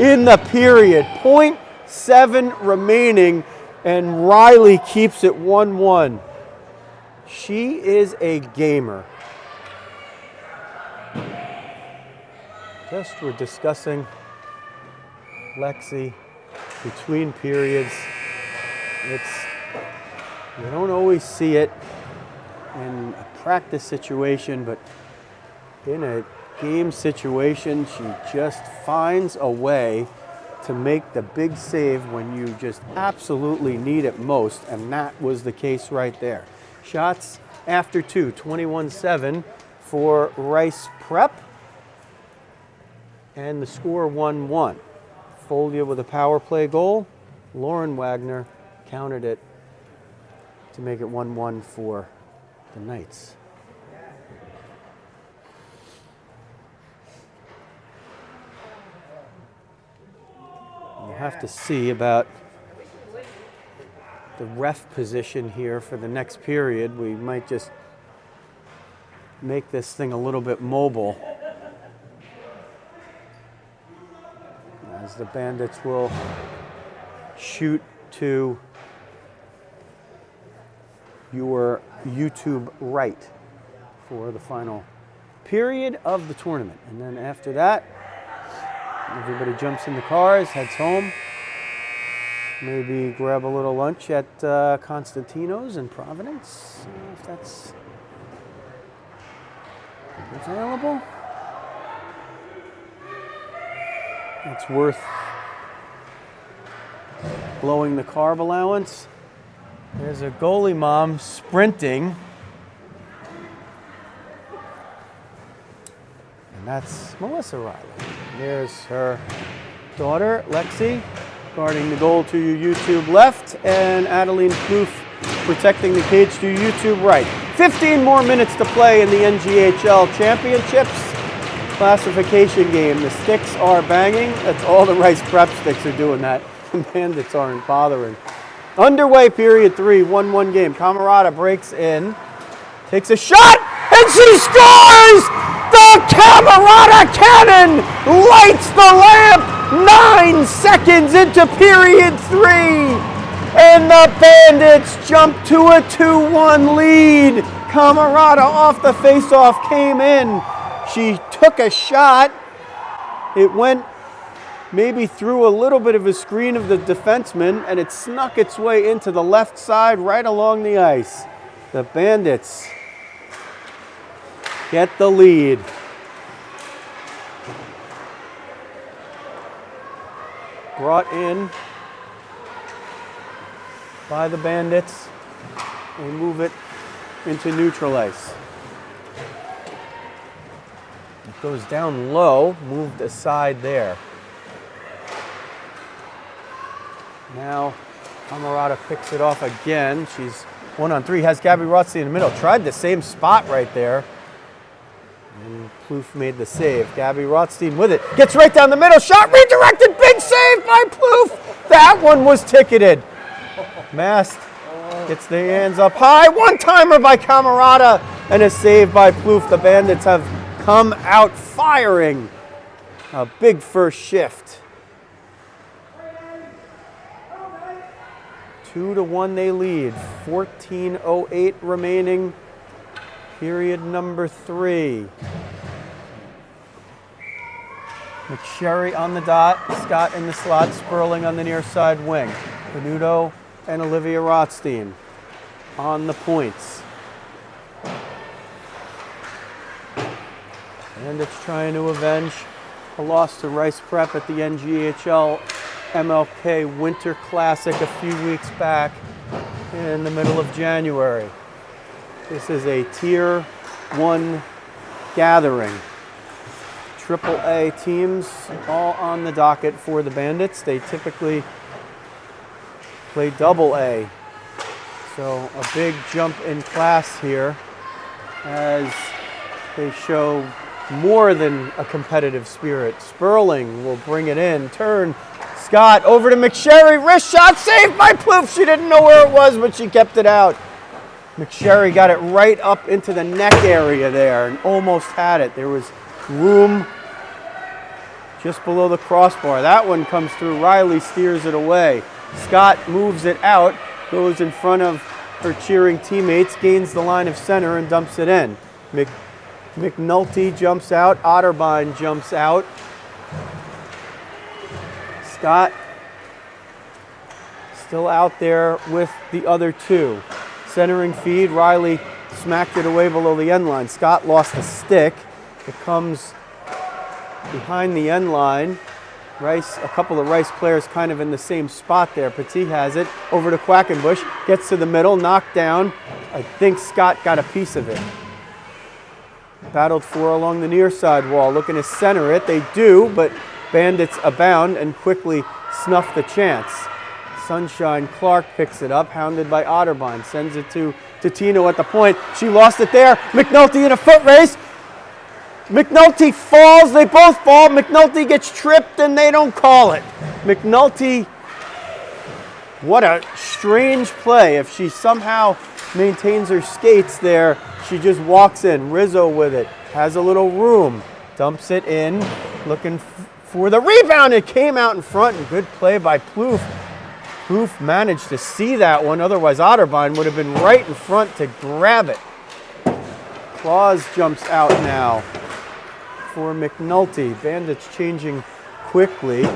in the period. 0.7 remaining and Riley keeps it 1-1. She is a gamer. Just we're discussing Lexi between periods. You don't always see it in a practice situation, but in a game situation, she just finds a way to make the big save when you just absolutely need it most, and that was the case right there. Shots after 2, 21-7 for Rice Prep. And the score 1-1. Folia with a power play goal. Lauren Wagner countered it to make it 1-1 for the Knights. We'll have to see about the ref position here for the next period. We might just make this thing a little bit mobile, as the Bandits will shoot to your YouTube right for the final period of the tournament. And then after that, everybody jumps in the cars, heads home, maybe grab a little lunch at Constantino's in Providence, if that's available. It's worth blowing the carb allowance. There's a goalie mom sprinting. And that's Melissa Riley. There's her daughter, Lexi, guarding the goal to your YouTube left, and Adeline Kloof protecting the cage to your YouTube right. 15 more minutes to play in the NGHL Championships classification game. The sticks are banging. That's all the Rice Prep sticks are doing that. The Bandits aren't bothering. Underway, period 3, 1-1 game. Camarada breaks in, takes a shot, and she scores! The Camarada cannon lights the lamp 9 seconds into period 3. And the Bandits jump to a 2-1 lead. Camarada off the faceoff came in. She took a shot. It went maybe through a little bit of a screen of the defenseman, and it snuck its way into the left side right along the ice. The Bandits get the lead. Brought in by the Bandits. They move it into neutral ice. It goes down low, moved aside there. Now Camarada picks it off again. She's 1-on-3, has Gabby Rothstein in the middle. Tried the same spot right there. And Plouffe made the save. Gabby Rothstein with it. Gets right down the middle. Shot redirected. Big save by Plouffe. That one was ticketed. Mast gets their hands up high. One-timer by Camarada and a save by Plouffe. The Bandits have come out firing. A big first shift. 2-1 they lead. 14:08 remaining. Period number 3. McSherry on the dot, Scott in the slot, Sperling on the near side wing. Venuto and Olivia Rothstein on the points. And it's trying to avenge a loss to Rice Prep at the NGHL MLK Winter Classic a few weeks back in the middle of January. This is a Tier 1 gathering. AAA teams all on the docket for the Bandits. They typically play AA. So a big jump in class here as they show more than a competitive spirit. Sperling will bring it in. Turn. Scott over to McSherry. Wrist shot saved by Plouffe. She didn't know where it was, but she kept it out. McSherry got it right up into the neck area there and almost had it. There was room just below the crossbar. That one comes through. Riley steers it away. Scott moves it out, goes in front of her cheering teammates, gains the line of center and dumps it in. McNulty jumps out. Otterbein jumps out. Scott still out there with the other two. Centering feed, Riley smacked it away below the end line. Scott lost the stick. It comes behind the end line. Rice, a couple of Rice players kind of in the same spot there. Petit has it over to Quackenbush, gets to the middle, knocked down. I think Scott got a piece of it. Battled for along the near side wall, looking to center it. They do, but Bandits abound and quickly snuff the chance. Sunshine Clark picks it up, hounded by Otterbein. Sends it to Tino at the point. She lost it there. McNulty in a foot race. McNulty falls. They both fall. McNulty gets tripped and they don't call it. McNulty, what a strange play. If she somehow maintains her skates there, she just walks in. Rizzo with it. Has a little room. Dumps it in. Looking for the rebound. It came out in front and good play by Plouffe. Plouffe managed to see that one, otherwise Otterbein would have been right in front to grab it. Claus jumps out now for McNulty. Bandits changing quickly.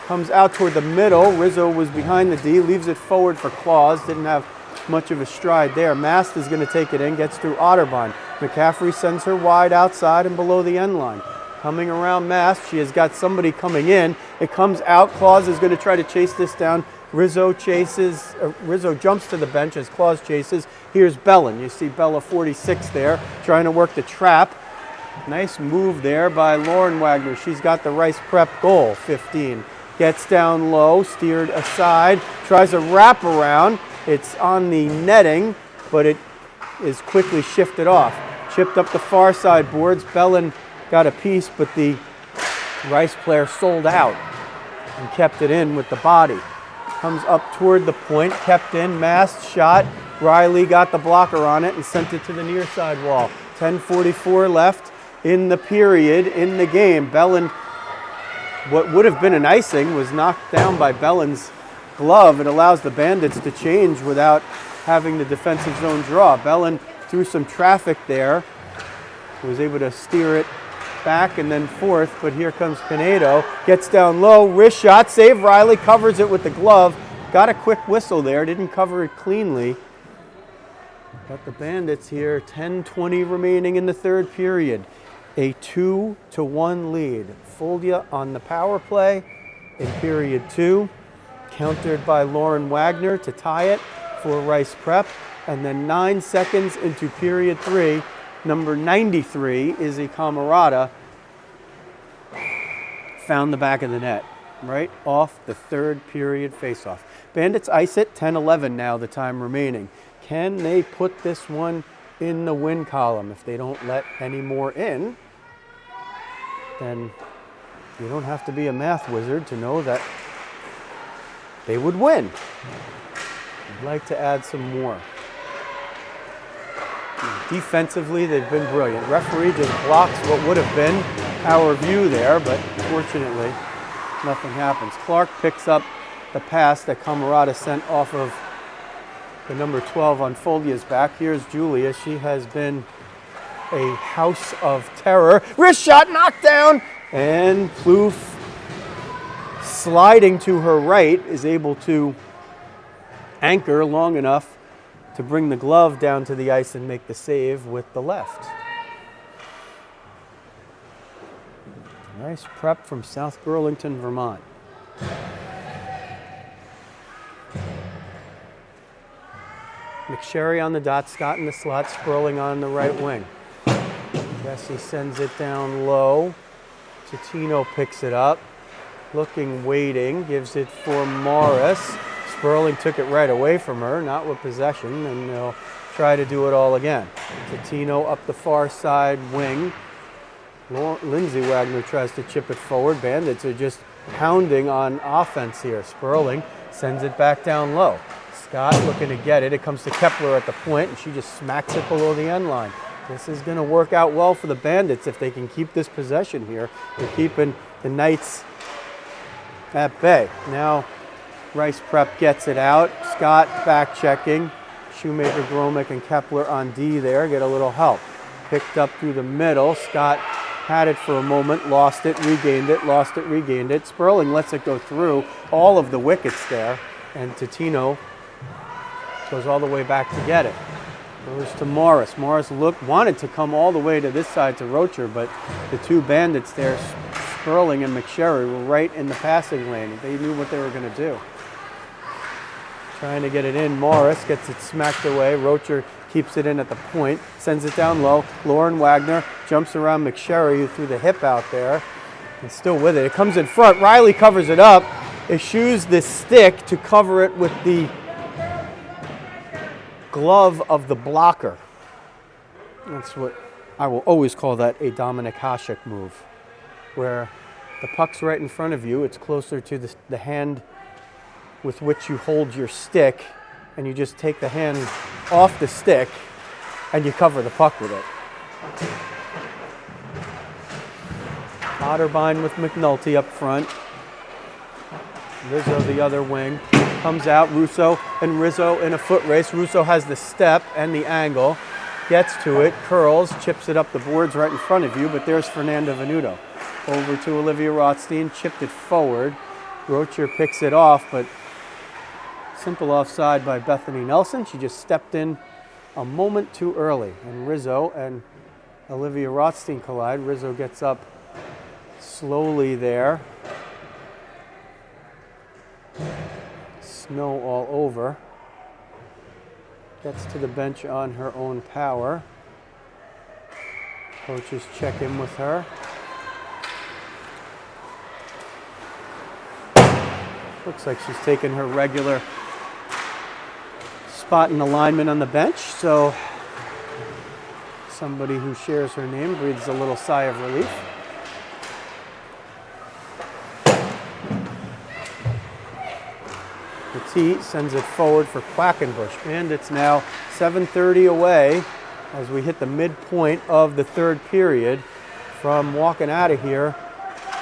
Comes out toward the middle. Rizzo was behind the D, leaves it forward for Claus. Didn't have much of a stride there. Mast is going to take it in, gets through Otterbein. McCaffrey sends her wide outside and below the end line. Coming around Mast, she has got somebody coming in. It comes out. Claus is going to try to chase this down. Rizzo chases. Rizzo jumps to the bench as Claus chases. Here's Bellin. You see Bella 46 there, trying to work the trap. Nice move there by Lauren Wagner. She's got the Rice Prep goal, 15. Gets down low, steered aside, tries a wraparound. It's on the netting, but it is quickly shifted off. Chipped up the far side boards. Bellin got a piece, but the Rice player sold out and kept it in with the body. Comes up toward the point, kept in, Mast shot. Riley got the blocker on it and sent it to the near side wall. 10:44 left in the period, in the game. Bellin, what would have been an icing, was knocked down by Bellin's glove. It allows the Bandits to change without having the defensive zone draw. Bellin through some traffic there, was able to steer it back and then forth, but here comes Pinedo, gets down low, wrist shot, save Riley, covers it with the glove, got a quick whistle there, didn't cover it cleanly. But the Bandits here, 10:20 remaining in the third period, a 2-1 lead. Fulgia on the power play in period 2. Countered by Lauren Wagner to tie it for Rice Prep. And then 9 seconds into period 3, number 93, Izzy Camarada, found the back of the net, right off the third period faceoff. Bandits ice it, 10-11 now, the time remaining. Can they put this one in the win column? If they don't let any more in, then you don't have to be a math wizard to know that they would win. I'd like to add some more. Defensively, they've been brilliant. Referee just blocks what would have been our view there, but fortunately, nothing happens. Clark picks up the pass that Camarada sent off of the number 12 on Folia's back. Here's Julia. She has been a house of terror. Wrist shot, knocked down, and Plouffe, sliding to her right, is able to anchor long enough to bring the glove down to the ice and make the save with the left. Nice prep from South Burlington, Vermont. McSherry on the dot, Scott in the slot, Sperling on the right wing. Jesse sends it down low. Totino picks it up. Looking, waiting, gives it for Morris. Sperling took it right away from her, not with possession, and they'll try to do it all again. Totino up the far side wing. Lindsay Wagner tries to chip it forward. Bandits are just pounding on offense here. Sperling sends it back down low. Scott looking to get it. It comes to Kepler at the point, and she just smacks it below the end line. This is going to work out well for the Bandits if they can keep this possession here. They're keeping the Knights at bay. Now Rice Prep gets it out. Scott back checking. Shoemaker, Gromick, and Kepler on D there. Get a little help. Picked up through the middle. Scott had it for a moment, lost it, regained it, lost it, regained it. Sperling lets it go through all of the wickets there, and Totino goes all the way back to get it. Goes to Morris. Morris wanted to come all the way to this side to Rocher, but the two Bandits there, Sperling and McSherry, were right in the passing lane. They knew what they were going to do. Trying to get it in. Morris gets it smacked away. Rocher keeps it in at the point, sends it down low. Lauren Wagner jumps around McSherry, who threw the hip out there, and still with it. It comes in front. Riley covers it up, eschews the stick to cover it with the glove of the blocker. That's what I will always call that a Dominik Hasek move, where the puck's right in front of you. It's closer to the hand with which you hold your stick, and you just take the hand off the stick and you cover the puck with it. Otterbein with McNulty up front. Rizzo the other wing. Comes out, Russo and Rizzo in a foot race. Russo has the step and the angle. Gets to it, curls, chips it up the boards right in front of you, but there's Fernanda Venuto. Over to Olivia Rothstein, chipped it forward. Rocher picks it off, but simple offside by Bethany Nelson. She just stepped in a moment too early. And Rizzo and Olivia Rothstein collide. Rizzo gets up slowly there. Snow all over. Gets to the bench on her own power. Coaches check in with her. Looks like she's taken her regular spot in alignment on the bench, so somebody who shares her name breathes a little sigh of relief. Petit sends it forward for Quackenbush. Bandits now 7:30 away as we hit the midpoint of the third period from walking out of here.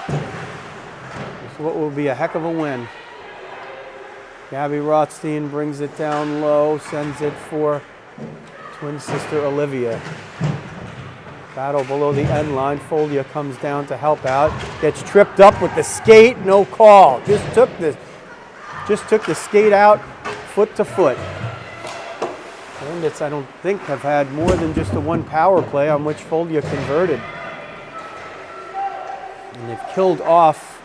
It's what will be a heck of a win. Gabby Rothstein brings it down low, sends it for twin sister Olivia. Battle below the end line. Folia comes down to help out. Gets tripped up with the skate, no call. Just took the skate out foot to foot. Bandits, I don't think, have had more than just the one power play on which Folia converted. And they've killed off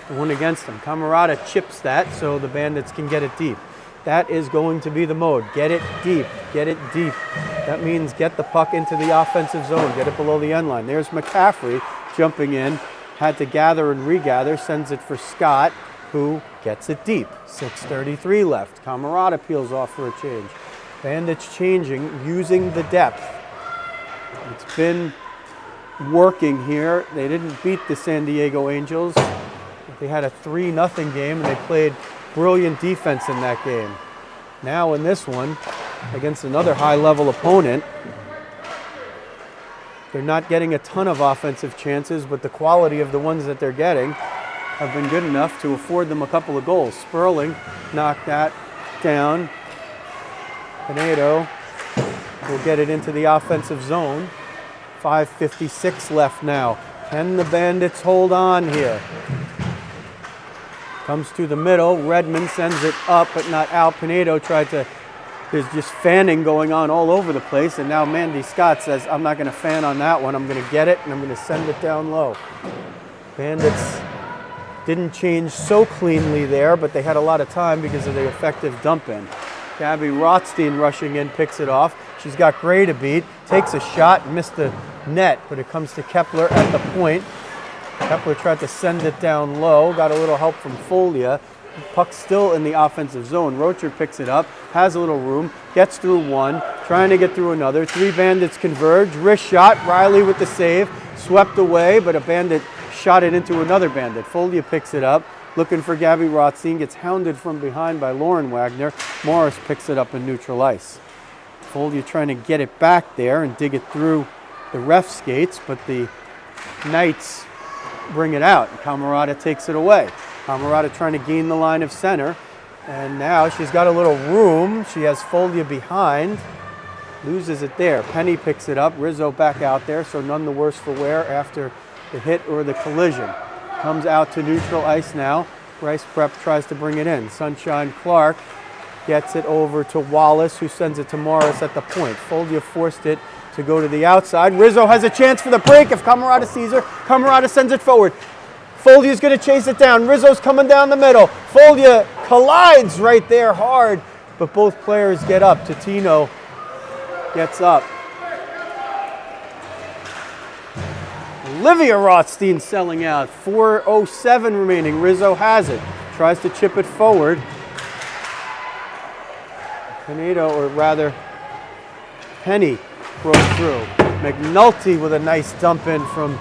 The one against them. Camarada chips that so the Bandits can get it deep. That is going to be the mode. Get it deep. Get it deep. That means get the puck into the offensive zone. Get it below the end line. There's McCaffrey jumping in. Had to gather and regather. Sends it for Scott, who gets it deep. 6:33 left. Camarada peels off for a change. Bandits changing, using the depth. It's been working here. They didn't beat the San Diego Angels. They had a 3-0 game, and they played brilliant defense in that game. Now in this one, against another high-level opponent, they're not getting a ton of offensive chances, but the quality of the ones that they're getting have been good enough to afford them a couple of goals. Sperling knocked that down. Pinedo will get it into the offensive zone. 5:56 left now. Can the Bandits hold on here? Comes to the middle. Redmond sends it up, but not out. Pinedo tried to, there's just fanning going on all over the place, and now Mandy Scott says, I'm not going to fan on that one. I'm going to get it, and I'm going to send it down low. Bandits didn't change so cleanly there, but they had a lot of time because of the effective dump in. Gabby Rothstein rushing in, picks it off. She's got Gray to beat, takes a shot, missed the net, but it comes to Kepler at the point. Kepler tried to send it down low, got a little help from Folia. Puck's still in the offensive zone. Rocher picks it up, has a little room, gets through one, trying to get through another. 3 Bandits converge, wrist shot, Riley with the save, swept away, but a Bandit shot it into another Bandit. Folia picks it up, looking for Gabby Rothstein, gets hounded from behind by Lauren Wagner. Morris picks it up in neutral ice. Folia trying to get it back there and dig it through the ref skates, but the Knights bring it out. Camarada takes it away. Camarada trying to gain the line of center, and now she's got a little room. She has Folia behind, loses it there. Penny picks it up. Rizzo back out there, so none the worse for wear after the hit or the collision. Comes out to neutral ice now. Rice Prep tries to bring it in. Sunshine Clark gets it over to Wallace, who sends it to Morris at the point. Folia forced it to go to the outside. Rizzo has a chance for the break. If Camarada sees her, Camarada sends it forward. Folia's going to chase it down. Rizzo's coming down the middle. Folia collides right there hard, but both players get up. Totino gets up. Olivia Rothstein selling out. 4:07 remaining. Rizzo has it. Tries to chip it forward. Pinedo, or rather Penny, broke through. McNulty with a nice dump in from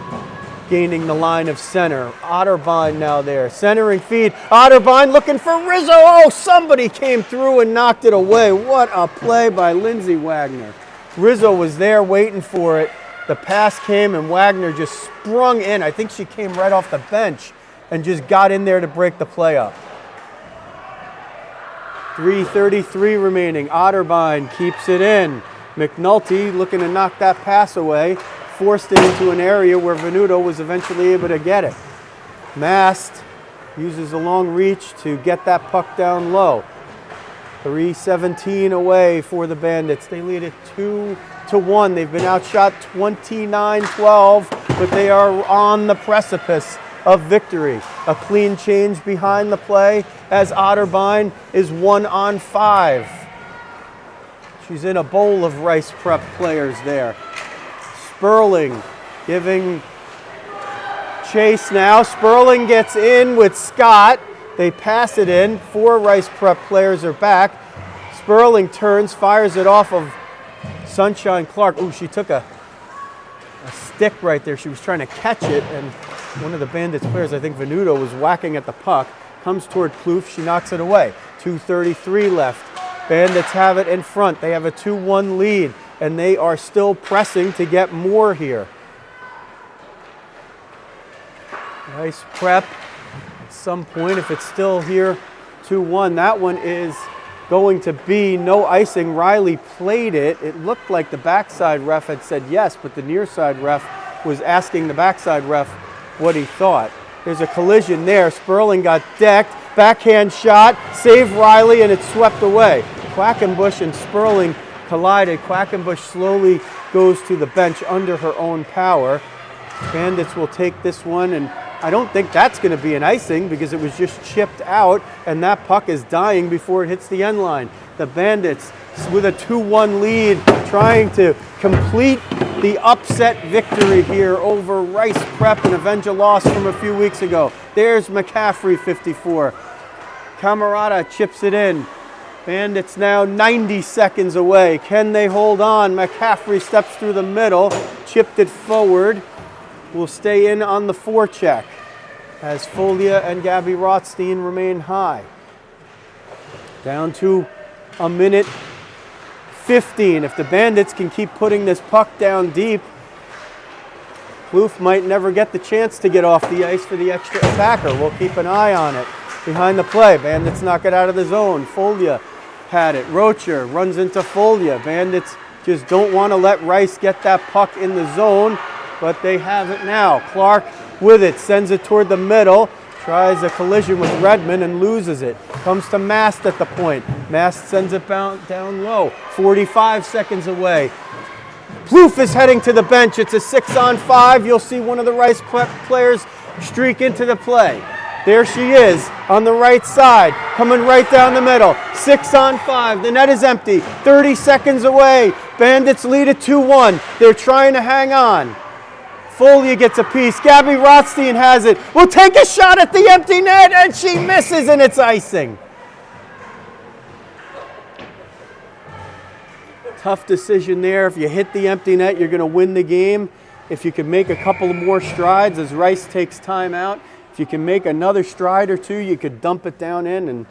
gaining the line of center. Otterbein now there. Centering feed. Otterbein looking for Rizzo. Oh, somebody came through and knocked it away. What a play by Lindsay Wagner. Rizzo was there waiting for it. The pass came and Wagner just sprung in. I think she came right off the bench and just got in there to break the play up. 3:33 remaining. Otterbein keeps it in. McNulty looking to knock that pass away. Forced it into an area where Venuto was eventually able to get it. Mast uses a long reach to get that puck down low. 3:17 away for the Bandits. They lead it 2-1. They've been outshot 29-12, but they are on the precipice of victory. A clean change behind the play as Otterbein is 1-on-5. She's in a bowl of Rice Prep players there. Sperling giving chase now. Sperling gets in with Scott. They pass it in. 4 Rice Prep players are back. Sperling turns, fires it off of Sunshine Clark. Ooh, she took a stick right there. She was trying to catch it, and one of the Bandits players, I think Venuto, was whacking at the puck. Comes toward Plouffe. She knocks it away. 2:33 left. Bandits have it in front. They have a 2-1 lead, and they are still pressing to get more here. Nice prep. At some point, if it's still here, 2-1, that one is going to be no icing. Riley played it. It looked like the backside ref had said yes, but the near side ref was asking the backside ref what he thought. There's a collision there. Sperling got decked. Backhand shot. Saved Riley, and it's swept away. Quackenbush and Sperling collided. Quackenbush slowly goes to the bench under her own power. Bandits will take this one and I don't think that's going to be an icing because it was just chipped out and that puck is dying before it hits the end line. The Bandits with a 2-1 lead trying to complete the upset victory here over Rice Prep and avenge a loss from a few weeks ago. There's McCaffrey, 54. Camarada chips it in. Bandits now 90 seconds away. Can they hold on? McCaffrey steps through the middle, chipped it forward. Will stay in on the forecheck as Folia and Gabby Rothstein remain high. Down to a minute 15. If the Bandits can keep putting this puck down deep, Plouffe might never get the chance to get off the ice for the extra attacker. We'll keep an eye on it. Behind the play, Bandits knock it out of the zone. Folia had it. Rocher runs into Folia. Bandits just don't want to let Rice get that puck in the zone, but they have it now. Clark with it, sends it toward the middle, tries a collision with Redmond and loses it. Comes to Mast at the point. Mast sends it down low. 45 seconds away. Plouffe is heading to the bench. It's a 6-on-5. You'll see one of the Rice players streak into the play. There she is on the right side, coming right down the middle. 6-on-5. The net is empty. 30 seconds away. Bandits lead at 2-1. They're trying to hang on. Folia gets a piece. Gabby Rothstein has it. Will take a shot at the empty net, and she misses, and it's icing. Tough decision there. If you hit the empty net, you're going to win the game. If you can make a couple more strides as Rice takes time out, if you can make another stride or two, you could dump it down in, and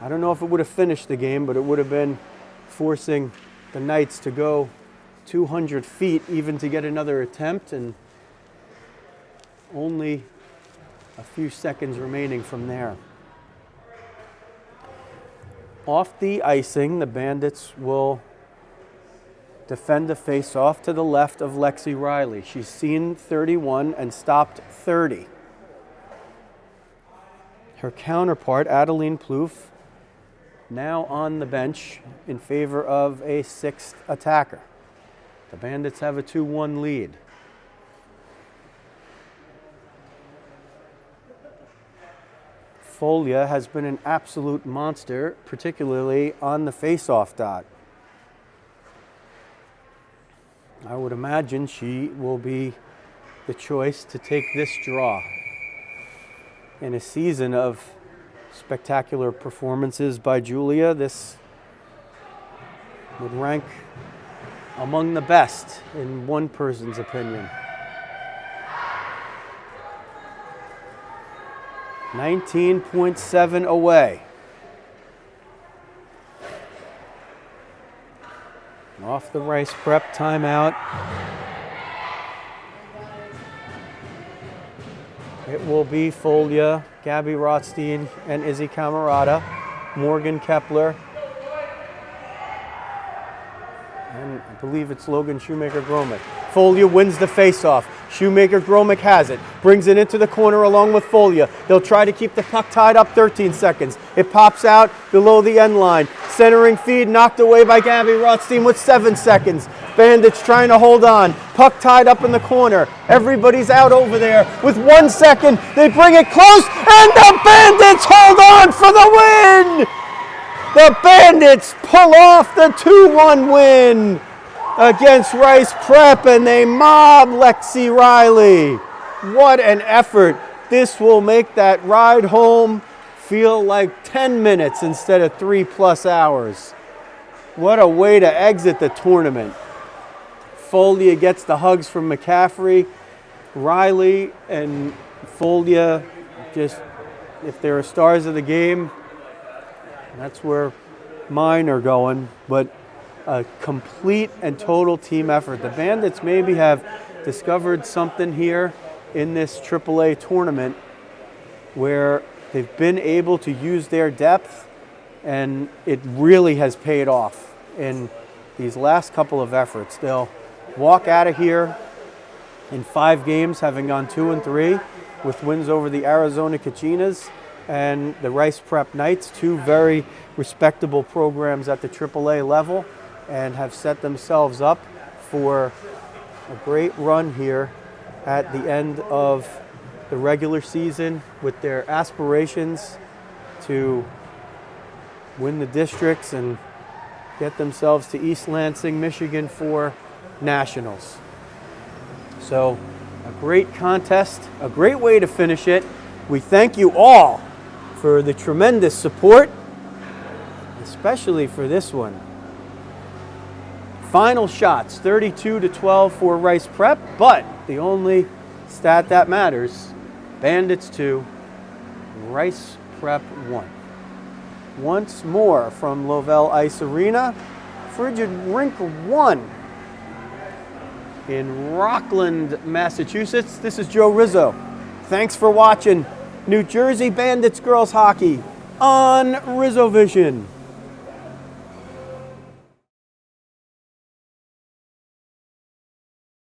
I don't know if it would have finished the game, but it would have been forcing the Knights to go 200 feet even to get another attempt, and only a few seconds remaining from there. Off the icing, the Bandits will defend a face-off to the left of Lexi Riley. She's seen 31 and stopped 30. Her counterpart, Adeline Plouffe, now on the bench in favor of a sixth attacker. The Bandits have a 2-1 lead. Folia has been an absolute monster, particularly on the face-off dot. I would imagine she will be the choice to take this draw. In a season of spectacular performances by Julia, this would rank among the best in one person's opinion. 19.7 away. Off the Rice Prep timeout. It will be Folia, Gabby Rothstein, and Izzy Camarada, Morgan Kepler, and I believe it's Logan Shoemaker-Gromick. Folia wins the faceoff. Shoemaker-Gromick has it, brings it into the corner along with Folia. They'll try to keep the puck tied up 13 seconds. It pops out below the end line. Centering feed knocked away by Gabby Rothstein with 7 seconds. Bandits trying to hold on. Puck tied up in the corner. Everybody's out over there with 1 second. They bring it close, and the Bandits hold on for the win! The Bandits pull off the 2-1 win against Rice Prep, and they mob Lexi Riley. What an effort. This will make that ride home feel like 10 minutes instead of 3+ hours. What a way to exit the tournament. Folia gets the hugs from McCaffrey. Riley and Folia, just, if they're stars of the game, that's where mine are going. But a complete and total team effort. The Bandits maybe have discovered something here in this AAA tournament where they've been able to use their depth, and it really has paid off in these last couple of efforts. They'll walk out of here in 5 games, having gone 2-3 with wins over the Arizona Kachinas and the Rice Prep Knights, 2 very respectable programs at the AAA level, and have set themselves up for a great run here at the end of the regular season with their aspirations to win the districts and get themselves to East Lansing, Michigan for nationals. So a great contest, a great way to finish it. We thank you all for the tremendous support, especially for this one. Final shots, 32-12 for Rice Prep, but the only stat that matters, Bandits 2, Rice Prep 1. Once more from Lovell Ice Arena, Frigid Rink 1 in Rockland, Massachusetts. This is Joe Rizzo. Thanks for watching New Jersey Bandits Girls Hockey on Rizzo Vision.